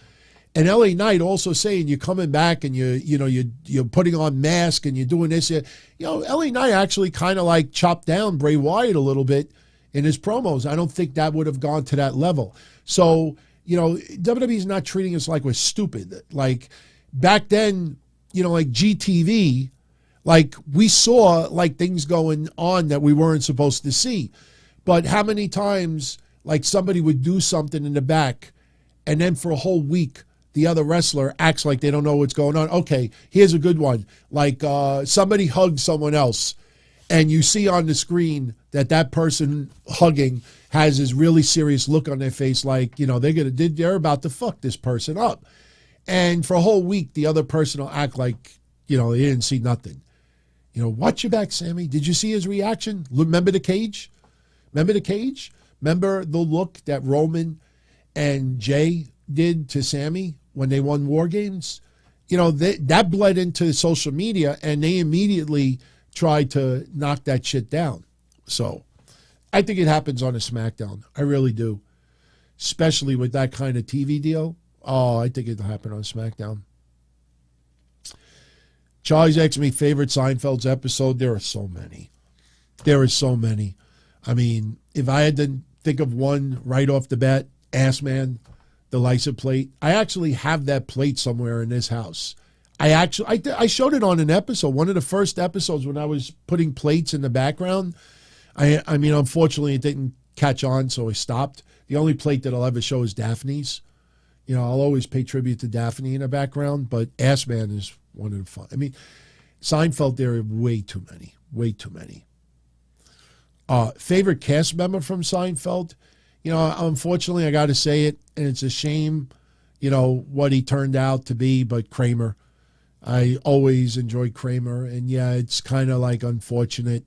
And LA Knight also saying you're coming back and you're putting on mask and you're doing this. LA Knight actually kind of like chopped down Bray Wyatt a little bit in his promos. I don't think that would have gone to that level. So, WWE is not treating us like we're stupid. Like, back then, like GTV, like, we saw like things going on that we weren't supposed to see. But how many times, like, somebody would do something in the back, and then for a whole week, the other wrestler acts like they don't know what's going on. Okay, here's a good one. Like, somebody hugged someone else, and you see on the screen that person hugging has this really serious look on their face, like, they're about to fuck this person up. And for a whole week, the other person will act like, they didn't see nothing. Watch your back, Sami. Did you see his reaction? Remember the cage? Remember the cage? Remember the look that Roman and Jay did to Sami when they won War Games? That bled into social media, and they immediately tried to knock that shit down. So I think it happens on a SmackDown. I really do. Especially with that kind of TV deal. Oh, I think it'll happen on SmackDown. Charlie's asking me favorite Seinfeld's episode. There are so many. There are so many. I mean, if I had to think of one right off the bat, Ass Man, the Lysa plate. I actually have that plate somewhere in this house. I showed it on an episode, one of the first episodes when I was putting plates in the background. I mean, unfortunately, it didn't catch on, so I stopped. The only plate that I'll ever show is Daphne's. You know, I'll always pay tribute to Daphne in the background, but Ass Man is one of the fun. I mean, Seinfeld, there are way too many. Way too many. Favorite cast member from Seinfeld? You know, unfortunately, I got to say it, and it's a shame, you know, what he turned out to be, but Kramer. I always enjoyed Kramer, and yeah, it's kind of like unfortunate,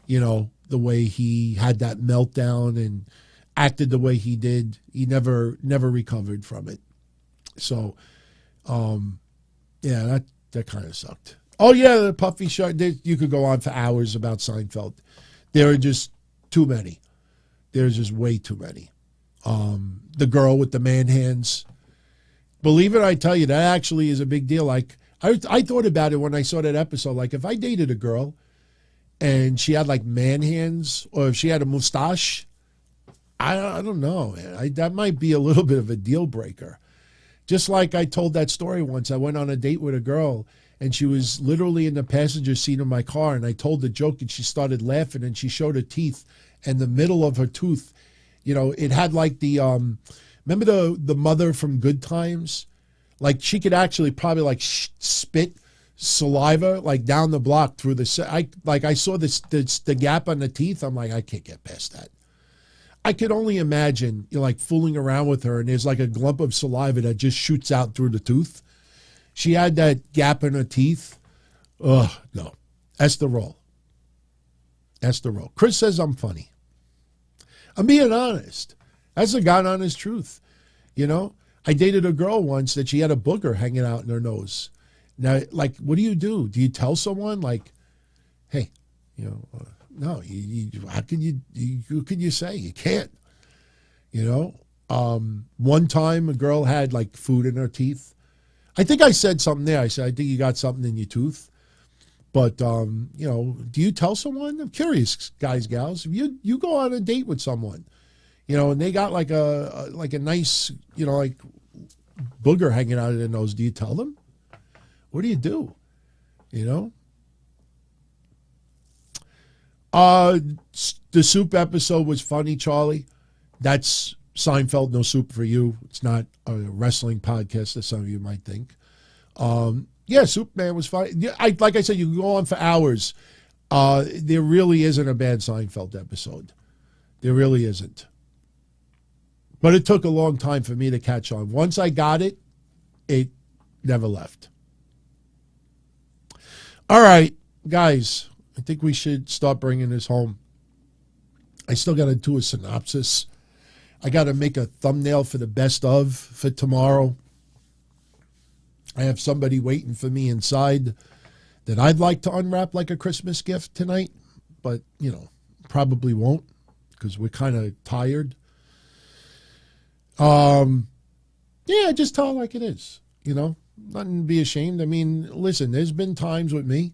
you know, the way he had that meltdown and acted the way he did. He never recovered from it. So, yeah, that kind of sucked. Oh, yeah, the Puffy show. You could go on for hours about Seinfeld. There are just too many. There's just way too many. The girl with the man hands. Believe it, I tell you, that actually is a big deal. Like, I thought about it when I saw that episode. Like, if I dated a girl and she had, like, man hands, or if she had a mustache, I don't know, man. That might be a little bit of a deal breaker. Just like I told that story once. I went on a date with a girl, and she was literally in the passenger seat of my car, and I told the joke, and she started laughing, and she showed her teeth, and the middle of her tooth, you know, it had like the, remember the mother from Good Times? Like, she could actually probably like spit saliva like down the block through the, I saw the gap on the teeth. I'm like, I can't get past that. I could only imagine, you know, like fooling around with her, and there's like a glump of saliva that just shoots out through the tooth. She had that gap in her teeth. Ugh, no. That's the roll. That's the roll. Chris says I'm funny. I'm being honest. That's the God honest truth. You know, I dated a girl once that she had a booger hanging out in her nose. Now, like, what do? Do you tell someone, like, hey, you know, no, how can you, who can you say? You can't. You know, one time a girl had like food in her teeth. I think I said something there. I said, I think you got something in your tooth. But, you know, do you tell someone? I'm curious, guys, gals. If you go on a date with someone, you know, and they got like a nice, you know, like booger hanging out of their nose, do you tell them? What do you do? You know? The soup episode was funny, Charlie. That's Seinfeld, no soup for you. It's not a wrestling podcast, as some of you might think. Yeah, Superman was funny. Yeah, like I said, you can go on for hours. There really isn't a bad Seinfeld episode. There really isn't. But it took a long time for me to catch on. Once I got it, it never left. All right, guys, I think we should start bringing this home. I still got to do a synopsis. I got to make a thumbnail for the best of for tomorrow. I have somebody waiting for me inside that I'd like to unwrap like a Christmas gift tonight, but, you know, probably won't because we're kind of tired. Yeah, just tell it like it is, you know, nothing to be ashamed. I mean, listen, there's been times with me,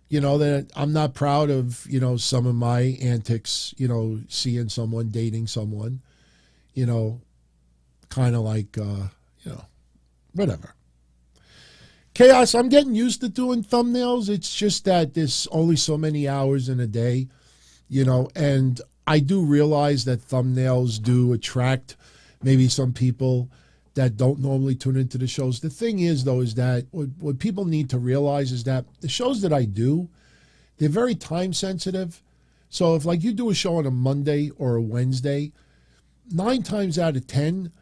you know, that I'm not proud of, you know, some of my antics, you know, seeing someone, dating someone, you know, kind of like, you know, whatever. Chaos, I'm getting used to doing thumbnails. It's just that there's only so many hours in a day, you know, and I do realize that thumbnails do attract maybe some people that don't normally tune into the shows. The thing is, though, is that what people need to realize is that the shows that I do, they're very time sensitive. So if like you do a show on a Monday or a Wednesday, 9 times out of 10,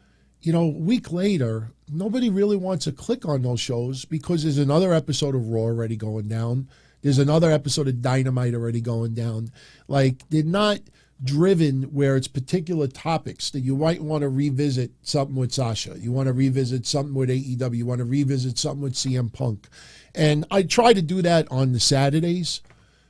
you know, a week later, nobody really wants to click on those shows because there's another episode of Raw already going down. There's another episode of Dynamite already going down. Like, they're not driven where it's particular topics that you might want to revisit something with Sasha. You want to revisit something with AEW. You want to revisit something with CM Punk. And I try to do that on the Saturdays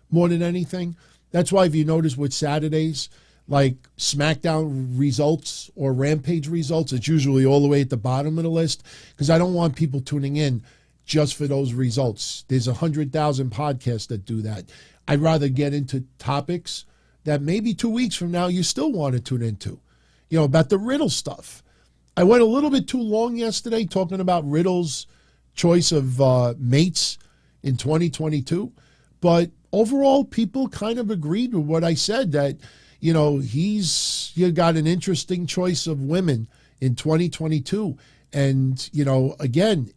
more than anything. That's why if you notice with Saturdays, like SmackDown results or Rampage results, it's usually all the way at the bottom of the list because I don't want people tuning in just for those results. There's 100,000 podcasts that do that. I'd rather get into topics that maybe 2 weeks from now you still want to tune into. You know, about the Riddle stuff. I went a little bit too long yesterday talking about Riddle's choice of mates in 2022. But overall, people kind of agreed with what I said, that, you know, you got an interesting choice of women in 2022. And, you know, again,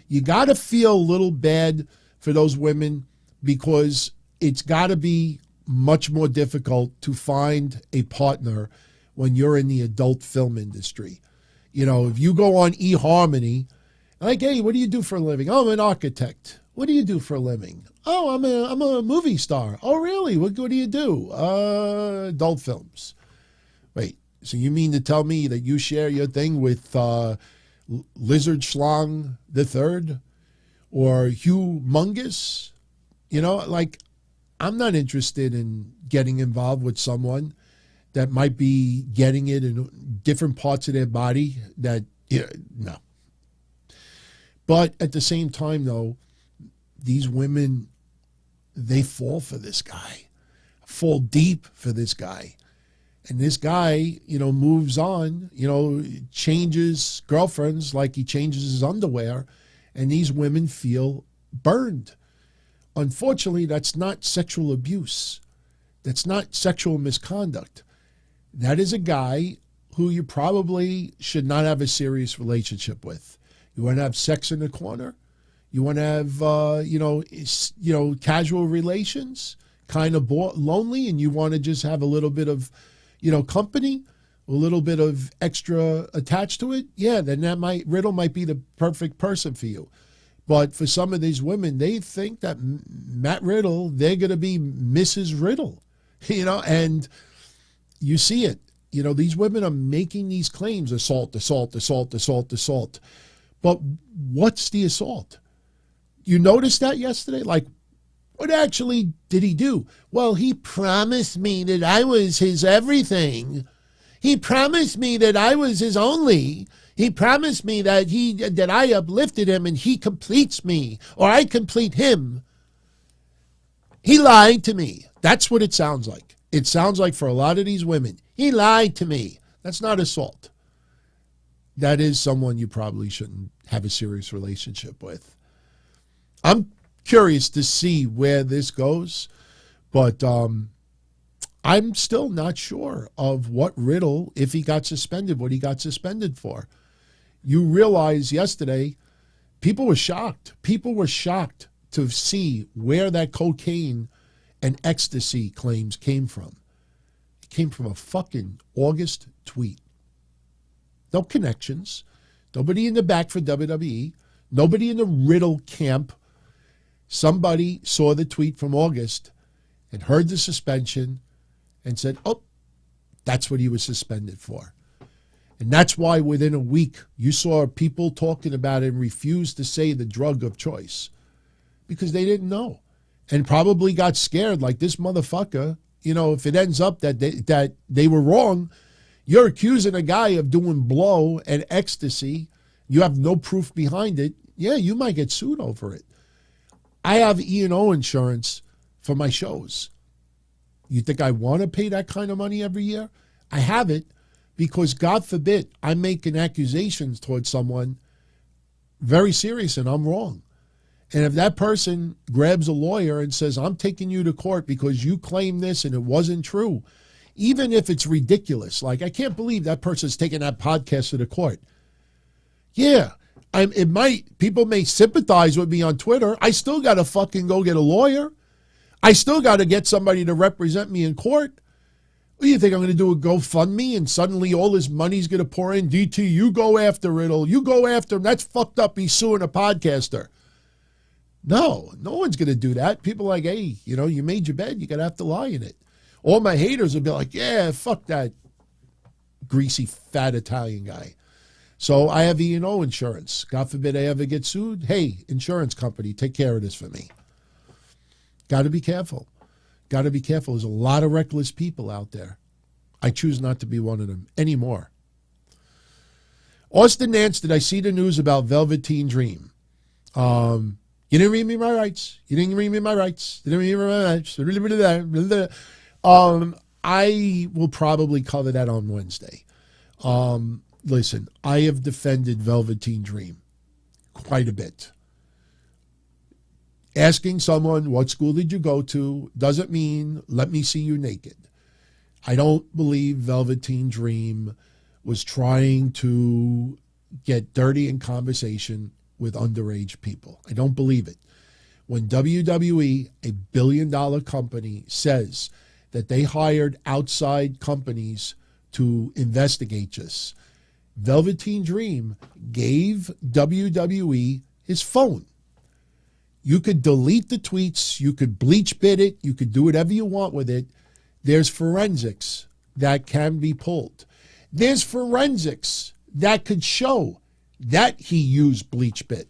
you got to feel a little bad for those women, because it's got to be much more difficult to find a partner when you're in the adult film industry. You know, if you go on eHarmony, like, hey, what do you do for a living? Oh, I'm an architect. What do you do for a living? Oh, I'm a movie star. Oh, really? What do you do? Adult films. Wait, so you mean to tell me that you share your thing with Lizard Schlong the Third or Hugh Mungus? You know, like, I'm not interested in getting involved with someone that might be getting it in different parts of their body that, no. But at the same time, though, these women, they fall for this guy, fall deep for this guy. And this guy, you know, moves on, you know, changes girlfriends like he changes his underwear, and these women feel burned. Unfortunately, that's not sexual abuse. That's not sexual misconduct. That is a guy who you probably should not have a serious relationship with. You want to have sex in the corner? You want to have, casual relations, kind of lonely, and you want to just have a little bit of, company, a little bit of extra attached to it? Yeah, then Riddle might be the perfect person for you. But for some of these women, they think that Matt Riddle, they're going to be Mrs. Riddle, and you see it. These women are making these claims, assault. But what's the assault? You noticed that yesterday? Like, what actually did he do? Well, he promised me that I was his everything. He promised me that I was his only. He promised me that I uplifted him and he completes me, or I complete him. He lied to me. That's what it sounds like. It sounds like for a lot of these women, he lied to me. That's not assault. That is someone you probably shouldn't have a serious relationship with. I'm curious to see where this goes, but I'm still not sure of what Riddle, if he got suspended, what he got suspended for. You realize yesterday, people were shocked. People were shocked to see where that cocaine and ecstasy claims came from. It came from a fucking August tweet. No connections. Nobody in the back for WWE. Nobody in the Riddle camp. Somebody saw the tweet from August and heard the suspension and said, oh, that's what he was suspended for. And that's why within a week you saw people talking about it and refused to say the drug of choice because they didn't know and probably got scared like this motherfucker. If it ends up that they were wrong, you're accusing a guy of doing blow and ecstasy. You have no proof behind it. Yeah, you might get sued over it. I have E&O insurance for my shows. You think I want to pay that kind of money every year? I have it because, God forbid, I'm making accusations towards someone very serious and I'm wrong. And if that person grabs a lawyer and says, I'm taking you to court because you claim this and it wasn't true, even if it's ridiculous, like I can't believe that person's taking that podcast to the court. Yeah, people may sympathize with me on Twitter. I still got to fucking go get a lawyer. I still got to get somebody to represent me in court. What do you think I'm going to do, a GoFundMe and suddenly all this money's going to pour in? DT, you go after Riddle. You go after him. That's fucked up. He's suing a podcaster. No one's going to do that. People are like, hey, you made your bed. You got to have to lie in it. All my haters will be like, yeah, fuck that greasy, fat Italian guy. So I have E&O insurance. God forbid I ever get sued. Hey, insurance company, take care of this for me. Got to be careful. Got to be careful. There's a lot of reckless people out there. I choose not to be one of them anymore. Austin Nance, did I see the news about Velveteen Dream? You didn't read me my rights. You didn't read me my rights. You didn't read me my rights. I will probably cover that on Wednesday. Listen, I have defended Velveteen Dream quite a bit. Asking someone, what school did you go to, doesn't mean let me see you naked. I don't believe Velveteen Dream was trying to get dirty in conversation with underage people. I don't believe it. When WWE, a billion-dollar company, says that they hired outside companies to investigate this, Velveteen Dream gave WWE his phone. You could delete the tweets, you could bleach bit it, you could do whatever you want with it. There's forensics that can be pulled. There's forensics that could show that he used bleach bit.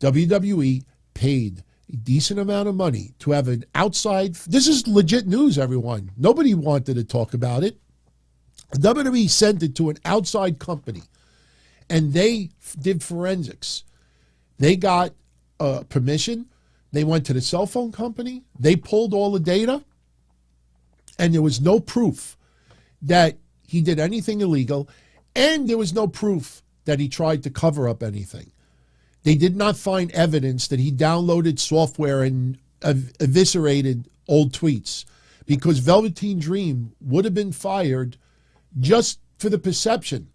WWE paid a decent amount of money to have an outside, this is legit news, everyone. Nobody wanted to talk about it. WWE sent it to an outside company, and they did forensics. They got permission. They went to the cell phone company. They pulled all the data, and there was no proof that he did anything illegal, and there was no proof that he tried to cover up anything. They did not find evidence that he downloaded software and eviscerated old tweets, because Velveteen Dream would have been fired just for the perception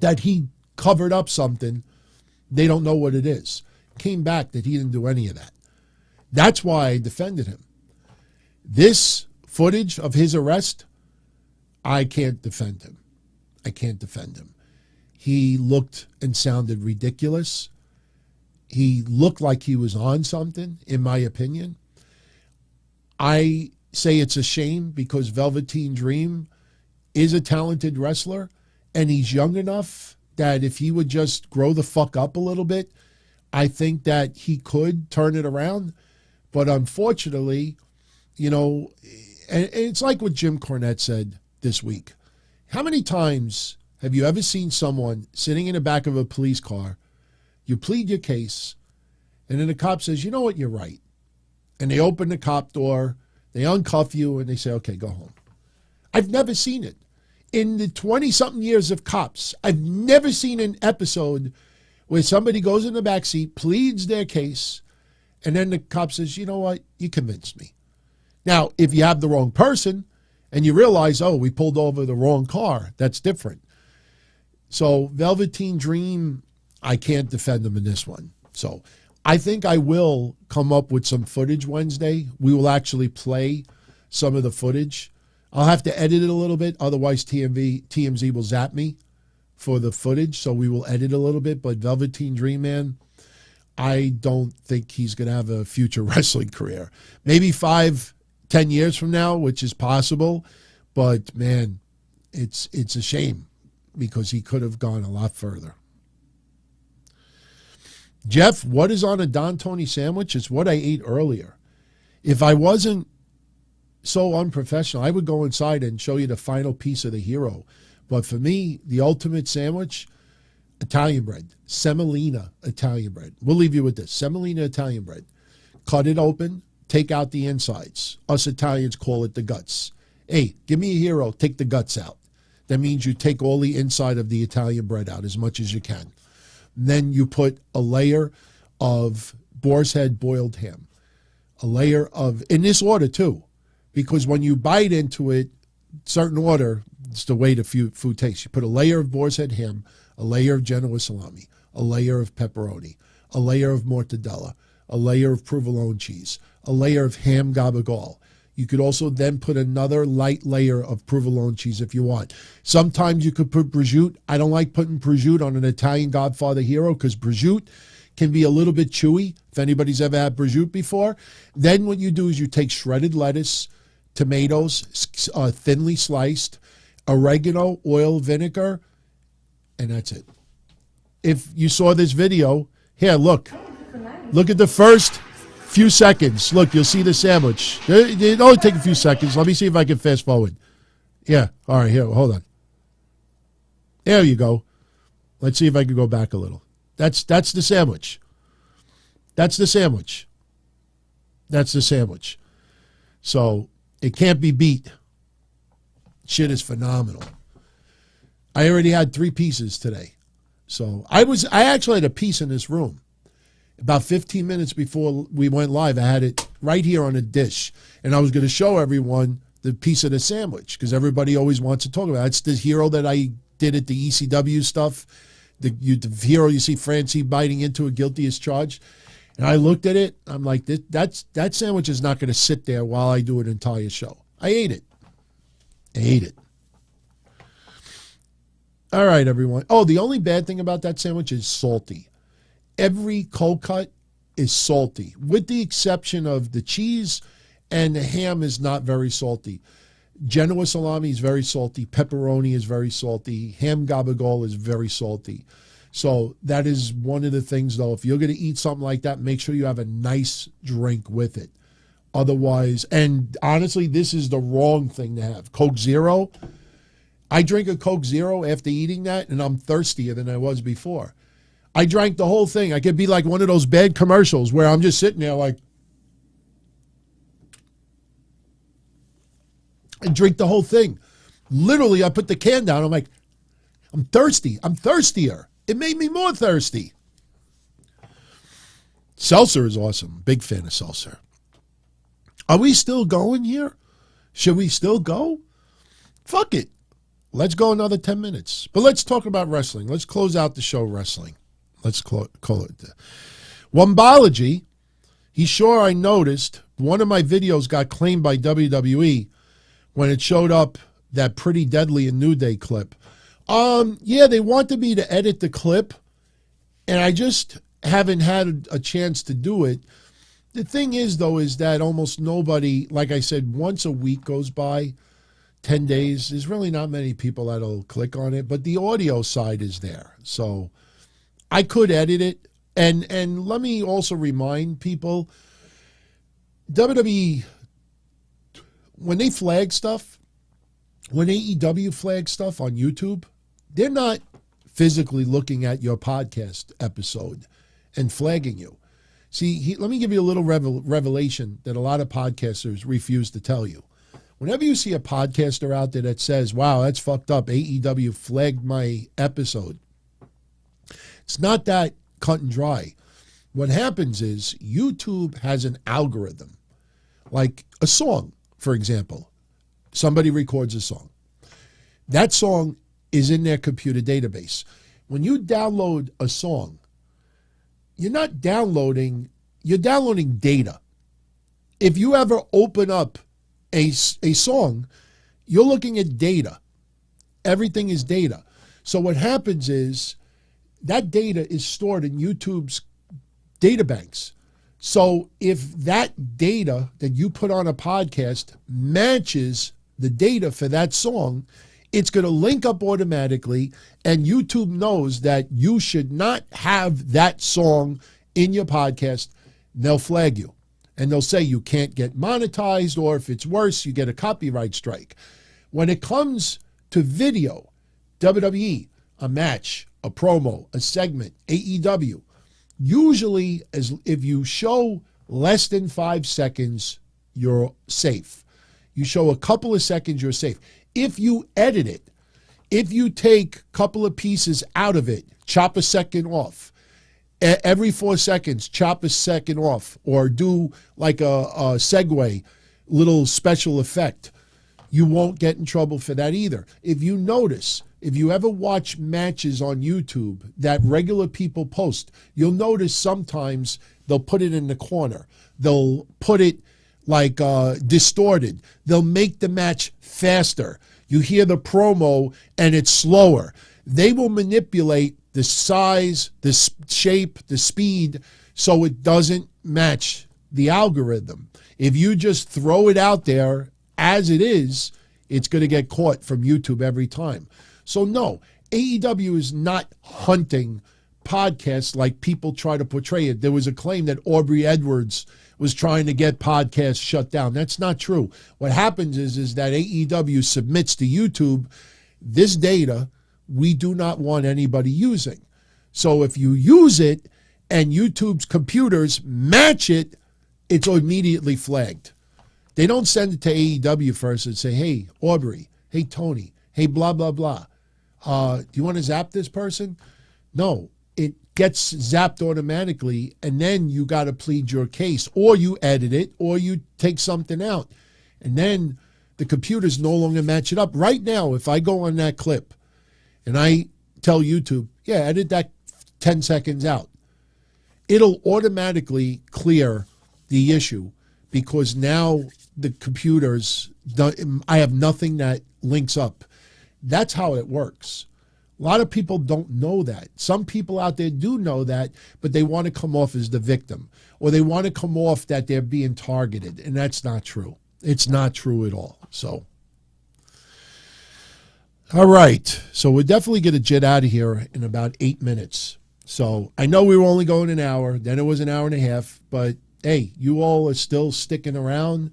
that he covered up something. They don't know what it is. Came back that he didn't do any of that. That's why I defended him. This footage of his arrest, I can't defend him. I can't defend him. He looked and sounded ridiculous. He looked like he was on something, in my opinion. I say it's a shame because Velveteen Dream is a talented wrestler, and he's young enough that if he would just grow the fuck up a little bit, I think that he could turn it around. But unfortunately, you know, and it's like what Jim Cornette said this week. How many times have you ever seen someone sitting in the back of a police car, you plead your case, and then the cop says, you know what, you're right. And they open the cop door, they uncuff you, and they say, okay, go home. I've never seen it. In the 20-something years of cops, I've never seen an episode where somebody goes in the back seat, pleads their case, and then the cop says, you know what, you convinced me. Now, if you have the wrong person and you realize, oh, we pulled over the wrong car, that's different. So Velveteen Dream, I can't defend him in this one. So I think I will come up with some footage Wednesday. We will actually play some of the footage. I'll have to edit it a little bit. Otherwise, TMZ will zap me for the footage. So we will edit a little bit. But Velveteen Dream, man, I don't think he's going to have a future wrestling career. Maybe 5-10 years from now, which is possible. But, man, it's a shame because he could have gone a lot further. Jeff, what is on a Don Tony sandwich? It's what I ate earlier. If I wasn't so unprofessional, I would go inside and show you the final piece of the hero. But for me, the ultimate sandwich, Italian bread, semolina Italian bread. We'll leave you with this, semolina Italian bread. Cut it open, take out the insides. Us Italians call it the guts. Hey, give me a hero, take the guts out. That means you take all the inside of the Italian bread out as much as you can. And then you put a layer of boar's head boiled ham. A layer of, in this order too, because when you bite into it, certain order, it's the way the food tastes. You put a layer of boar's head ham, a layer of Genoa salami, a layer of pepperoni, a layer of mortadella, a layer of provolone cheese, a layer of ham gabagool. You could also then put another light layer of provolone cheese if you want. Sometimes you could put prosciutto. I don't like putting prosciutto on an Italian Godfather hero because prosciutto can be a little bit chewy, if anybody's ever had prosciutto before. Then what you do is you take shredded lettuce, tomatoes, thinly sliced, oregano, oil, vinegar, and that's it. If you saw this video, here, look at the first few seconds. Look, you'll see the sandwich. It only take a few seconds. Let me see if I can fast forward. Yeah, all right, here, hold on. There you go. Let's see if I can go back a little. That's the sandwich. That's the sandwich. That's the sandwich. So it can't be beat. Shit is phenomenal. I already had 3 pieces today. So I actually had a piece in this room. About 15 minutes before we went live, I had it right here on a dish. And I was going to show everyone the piece of the sandwich because everybody always wants to talk about it. It's the hero that I did at the ECW stuff. The hero you see Francie biting into a guilty as charged. And I looked at it. I'm like, that sandwich is not going to sit there while I do an entire show. I ate it. All right, everyone. Oh, the only bad thing about that sandwich is salty. Every cold cut is salty, with the exception of the cheese, and the ham is not very salty. Genoa salami is very salty. Pepperoni is very salty. Ham gabagool is very salty. So that is one of the things, though. If you're going to eat something like that, make sure you have a nice drink with it. Otherwise, and honestly, this is the wrong thing to have. Coke Zero. I drink a Coke Zero after eating that, and I'm thirstier than I was before. I drank the whole thing. I could be like one of those bad commercials where I'm just sitting there like, and drink the whole thing. Literally, I put the can down. I'm like, I'm thirsty. I'm thirstier. It made me more thirsty. Seltzer is awesome. Big fan of seltzer. Are we still going here? Should we still go? Fuck it. Let's go another 10 minutes. But let's talk about wrestling. Let's close out the show wrestling. Let's call it that. Wombology, he's sure I noticed one of my videos got claimed by WWE when it showed up that Pretty Deadly and New Day clip. Yeah, they wanted me to edit the clip, and I just haven't had a chance to do it. The thing is, though, is that almost nobody, like I said, once a week goes by, 10 days, there's really not many people that'll click on it, but the audio side is there. So I could edit it. And let me also remind people, WWE, when they flag stuff, when AEW flags stuff on YouTube, they're not physically looking at your podcast episode and flagging you. See, let me give you a little revelation that a lot of podcasters refuse to tell you. Whenever you see a podcaster out there that says, wow, that's fucked up, AEW flagged my episode, it's not that cut and dry. What happens is YouTube has an algorithm. Like a song, for example. Somebody records a song. That song is in their computer database. When you download a song, you're downloading data. If you ever open up a song, you're looking at data. Everything is data. So what happens is that data is stored in YouTube's data banks. So if that data that you put on a podcast matches the data for that song, it's going to link up automatically, and YouTube knows that you should not have that song in your podcast. They'll flag you, and they'll say you can't get monetized, or if it's worse, you get a copyright strike. When it comes to video, WWE, a match, a promo, a segment, AEW, usually if you show less than 5 seconds, you're safe. You show a couple of seconds, you're safe. If you edit it, if you take a couple of pieces out of it, chop a second off, every 4 seconds, chop a second off, or do like a segue, little special effect, you won't get in trouble for that either. If you notice, if you ever watch matches on YouTube that regular people post, you'll notice sometimes they'll put it in the corner. They'll put it like distorted. They'll make the match faster. You hear the promo and it's slower. They will manipulate the size, the shape, the speed, so it doesn't match the algorithm. If you just throw it out there as it is, it's going to get caught from YouTube every time. So no, AEW is not hunting podcasts like people try to portray it. There was a claim that Aubrey Edwards was trying to get podcasts shut down. That's not true. What happens is that AEW submits to YouTube this data we do not want anybody using. So if you use it and YouTube's computers match it, it's immediately flagged. They don't send it to AEW first and say, hey, Aubrey, hey, Tony, hey, blah, blah, blah. Do you want to zap this person? No, it gets zapped automatically, and then you got to plead your case, or you edit it, or you take something out. And then the computers no longer match it up. Right now, if I go on that clip and I tell YouTube, yeah, edit that 10 seconds out, it'll automatically clear the issue because now the computers, I have nothing that links up. That's how it works. A lot of people don't know that. Some people out there do know that, but they want to come off as the victim, or they want to come off that they're being targeted, and that's not true. It's not true at all. So, all right. So we're definitely going to jet out of here in about 8 minutes. So I know we were only going an hour. Then it was an hour and a half. But, hey, you all are still sticking around.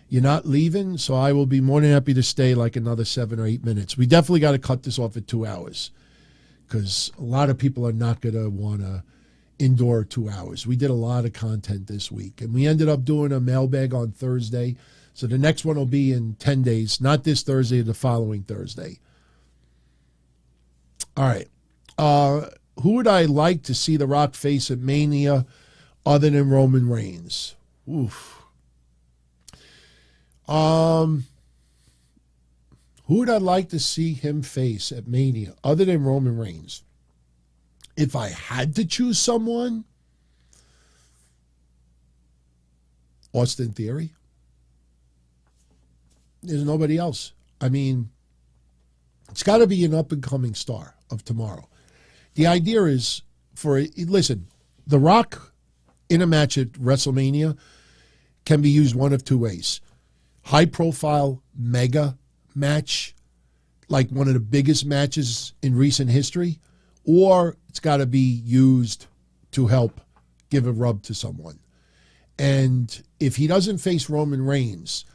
You're not leaving. So I will be more than happy to stay like another 7 or 8 minutes. We definitely got to cut this off at 2 hours because a lot of people are not going to want to endure 2 hours. We did a lot of content this week. And we ended up doing a mailbag on Thursday. So the next one will be in 10 days, not this Thursday, the following Thursday. All right. Who would I like to see The Rock face at Mania other than Roman Reigns? Oof. Who would I like to see him face at Mania other than Roman Reigns? If I had to choose someone, Austin Theory. There's nobody else. I mean, it's got to be an up-and-coming star of tomorrow. The idea is listen, The Rock in a match at WrestleMania can be used one of two ways. High-profile mega match, like one of the biggest matches in recent history, or it's got to be used to help give a rub to someone. And if he doesn't face Roman Reigns,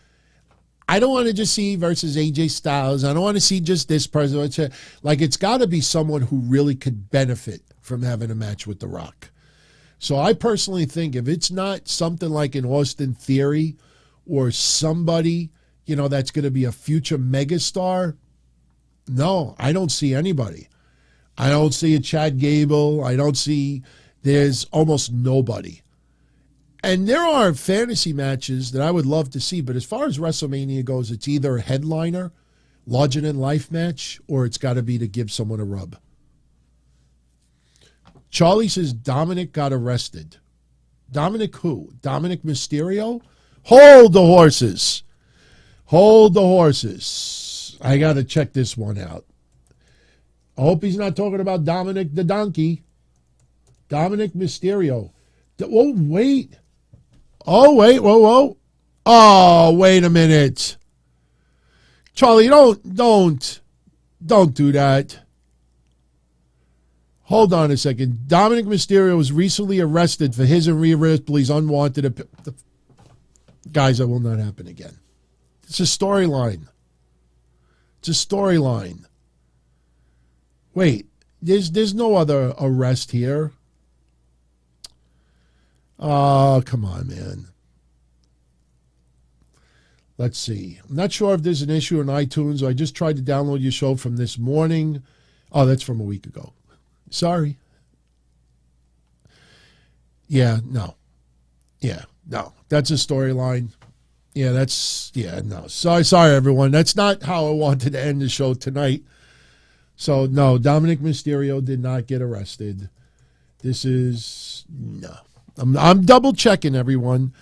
I don't want to just see versus AJ Styles. I don't want to see just this person. It's got to be someone who really could benefit from having a match with The Rock. So I personally think if it's not something like an Austin Theory or somebody, that's going to be a future megastar, no, I don't see anybody. I don't see a Chad Gable. There's almost nobody. And there are fantasy matches that I would love to see, but as far as WrestleMania goes, it's either a headliner, larger-than-life match, or it's got to be to give someone a rub. Charlie says Dominic got arrested. Dominic who? Dominic Mysterio? Hold the horses. Hold the horses. I got to check this one out. I hope he's not talking about Dominic the Donkey. Dominic Mysterio. Oh, wait. Oh, wait. Whoa. Oh, wait a minute. Charlie, don't do that. Hold on a second. Dominic Mysterio was recently arrested for his and Rhea Ripley's unwanted... Guys, that will not happen again. It's a storyline. Wait, there's no other arrest here. Oh, come on, man. Let's see. I'm not sure if there's an issue on iTunes. I just tried to download your show from this morning. Oh, that's from a week ago. Sorry. No. That's a storyline. No. Sorry, everyone. That's not how I wanted to end the show tonight. So, no, Dominic Mysterio did not get arrested. No. I'm double checking, everyone.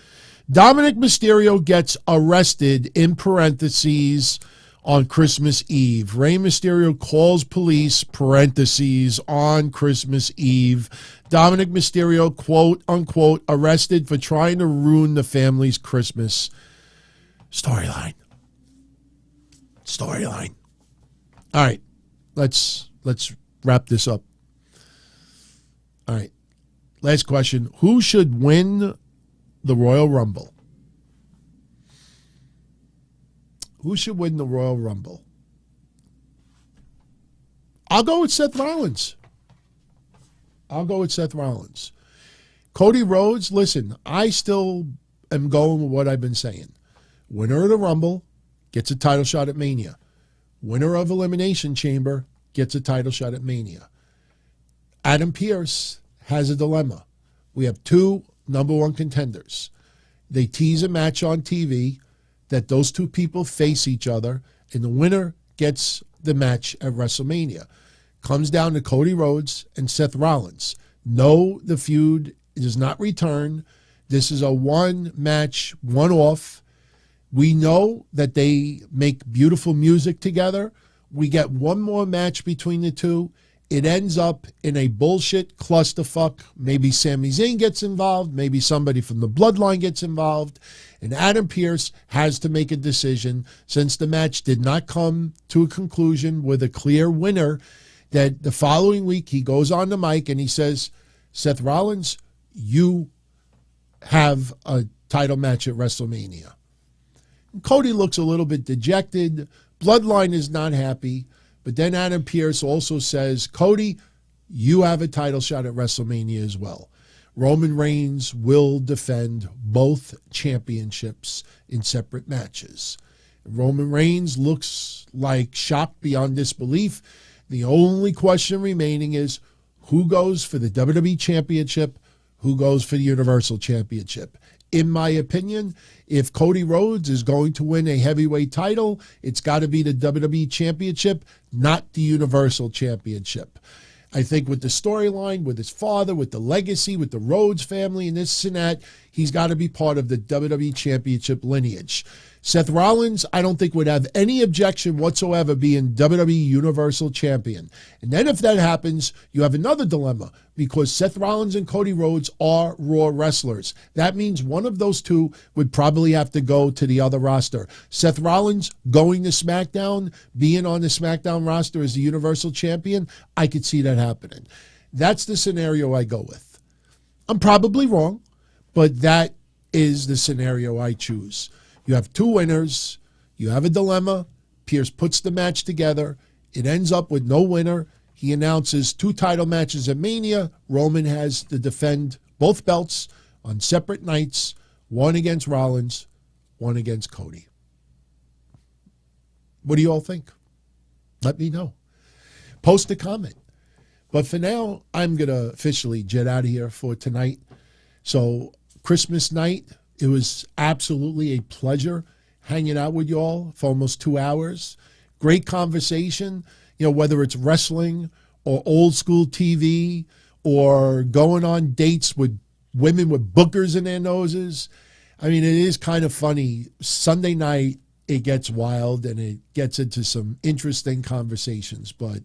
Dominic Mysterio gets arrested in parentheses on Christmas Eve. Rey Mysterio calls police parentheses on Christmas Eve. Dominic Mysterio, quote unquote, arrested for trying to ruin the family's Christmas. Storyline. All right, let's wrap this up. All right. Last question. Who should win the Royal Rumble? Who should win the Royal Rumble? I'll go with Seth Rollins. Cody Rhodes, listen, I still am going with what I've been saying. Winner of the Rumble gets a title shot at Mania. Winner of Elimination Chamber gets a title shot at Mania. Adam Pearce has a dilemma. We have two number one contenders. They tease a match on TV that those two people face each other, and the winner gets the match at WrestleMania. Comes down to Cody Rhodes and Seth Rollins. No, the feud does not return. This is a one-match, one-off. We know that they make beautiful music together. We get one more match between the two. It ends up in a bullshit clusterfuck. Maybe Sami Zayn gets involved. Maybe somebody from the Bloodline gets involved. And Adam Pearce has to make a decision, since the match did not come to a conclusion with a clear winner, that the following week he goes on the mic and he says, Seth Rollins, you have a title match at WrestleMania. Cody looks a little bit dejected. Bloodline is not happy. But then Adam Pearce also says, Cody, you have a title shot at WrestleMania as well. Roman Reigns will defend both championships in separate matches. Roman Reigns looks like shocked beyond disbelief. The only question remaining is who goes for the WWE Championship, who goes for the Universal Championship. In my opinion, if Cody Rhodes is going to win a heavyweight title, it's got to be the WWE Championship, not the Universal Championship. I think with the storyline, with his father, with the legacy, with the Rhodes family and this and that, he's got to be part of the WWE Championship lineage. Seth Rollins, I don't think would have any objection whatsoever being WWE Universal Champion. And then if that happens, you have another dilemma, because Seth Rollins and Cody Rhodes are Raw wrestlers. That means one of those two would probably have to go to the other roster. Seth Rollins going to SmackDown, being on the SmackDown roster as the Universal Champion, I could see that happening. That's the scenario I go with. I'm probably wrong, but that is the scenario I choose. You have two winners. You have a dilemma. Pearce puts the match together. It ends up with no winner. He announces two title matches at Mania. Roman has to defend both belts on separate nights, one against Rollins, one against Cody. What do you all think? Let me know. Post a comment. But for now, I'm going to officially jet out of here for tonight. So Christmas night, it was absolutely a pleasure hanging out with you all for almost 2 hours. Great conversation, whether it's wrestling or old school TV or going on dates with women with bookers in their noses. I mean, it is kind of funny. Sunday night, it gets wild and it gets into some interesting conversations. But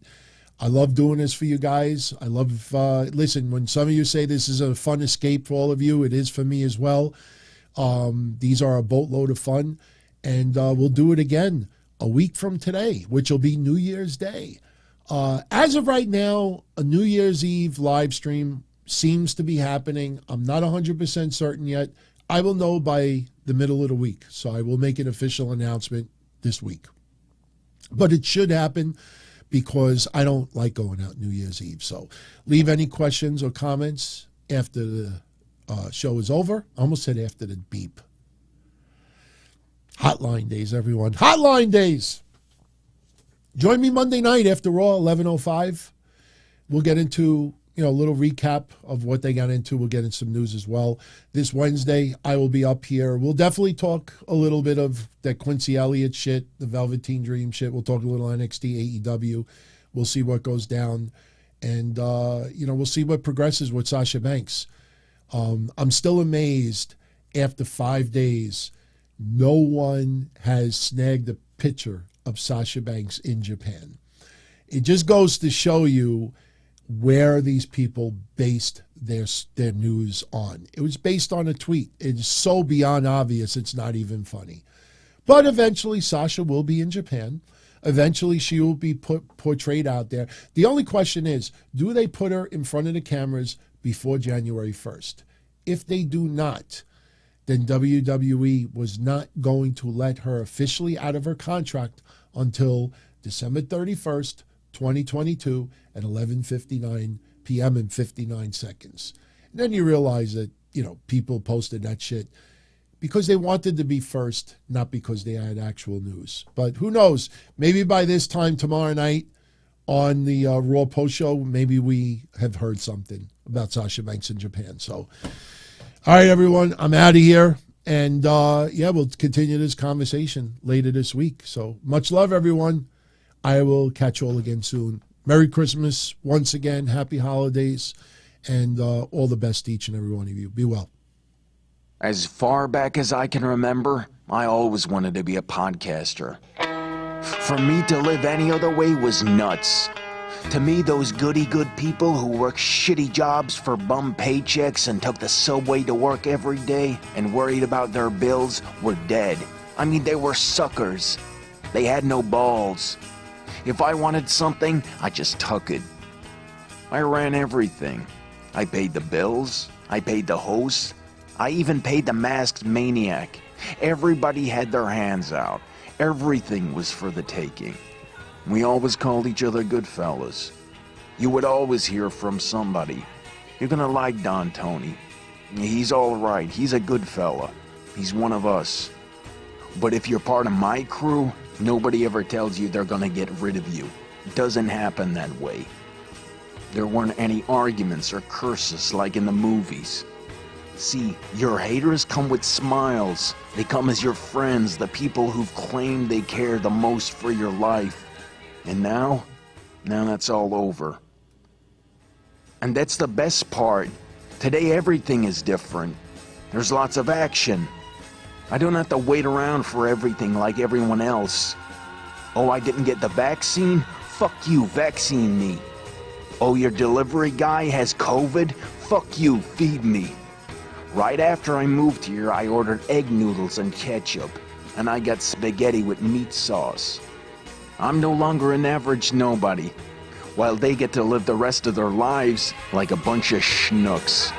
I love doing this for you guys. I love, listen, when some of you say this is a fun escape for all of you, it is for me as well. These are a boatload of fun, and we'll do it again a week from today, which will be New Year's Day. As of right now, a New Year's Eve live stream seems to be happening. I'm not 100% certain yet. I will know by the middle of the week, so I will make an official announcement this week. But it should happen because I don't like going out New Year's Eve. So leave any questions or comments after the show is over. I almost said after the beep. Hotline days, everyone. Hotline days. Join me Monday night after Raw, 11:05. We'll get into a little recap of what they got into. We'll get into some news as well. This Wednesday, I will be up here. We'll definitely talk a little bit of that Quincy Elliott shit, the Velveteen Dream shit. We'll talk a little NXT, AEW. We'll see what goes down. And, we'll see what progresses with Sasha Banks. I'm still amazed after 5 days, no one has snagged a picture of Sasha Banks in Japan. It just goes to show you where these people based their news on. It was based on a tweet. It's so beyond obvious it's not even funny. But eventually Sasha will be in Japan. Eventually she will be portrayed out there. The only question is, do they put her in front of the cameras before January 1st? If they do not, then WWE was not going to let her officially out of her contract until December 31st, 2022 at 11:59 p.m. and 59 seconds. Then you realize that, people posted that shit because they wanted to be first, not because they had actual news. But who knows? Maybe by this time tomorrow night on the Raw post show, maybe we have heard something about Sasha Banks in Japan. So, all right, everyone, I'm out of here. And, we'll continue this conversation later this week. So much love, everyone. I will catch you all again soon. Merry Christmas once again. Happy holidays. And all the best to each and every one of you. Be well. As far back as I can remember, I always wanted to be a podcaster. For me to live any other way was nuts. To me, those goody-good people who worked shitty jobs for bum paychecks and took the subway to work every day and worried about their bills were dead. I mean, they were suckers. They had no balls. If I wanted something, I just took it. I ran everything. I paid the bills. I paid the hosts. I even paid the masked maniac. Everybody had their hands out. Everything was for the taking. We always called each other good fellas. You would always hear from somebody. You're gonna like Don Tony. He's all right. He's a good fella. He's one of us. But if you're part of my crew, nobody ever tells you they're gonna get rid of you. It doesn't happen that way. There weren't any arguments or curses like in the movies. See, your haters come with smiles. They come as your friends, the people who've claimed they care the most for your life. And now that's all over. And that's the best part. Today everything is different. There's lots of action. I don't have to wait around for everything like everyone else. Oh, I didn't get the vaccine? Fuck you, vaccine me. Oh, your delivery guy has COVID? Fuck you, feed me. Right after I moved here, I ordered egg noodles and ketchup, and I got spaghetti with meat sauce. I'm no longer an average nobody, while they get to live the rest of their lives like a bunch of schnooks.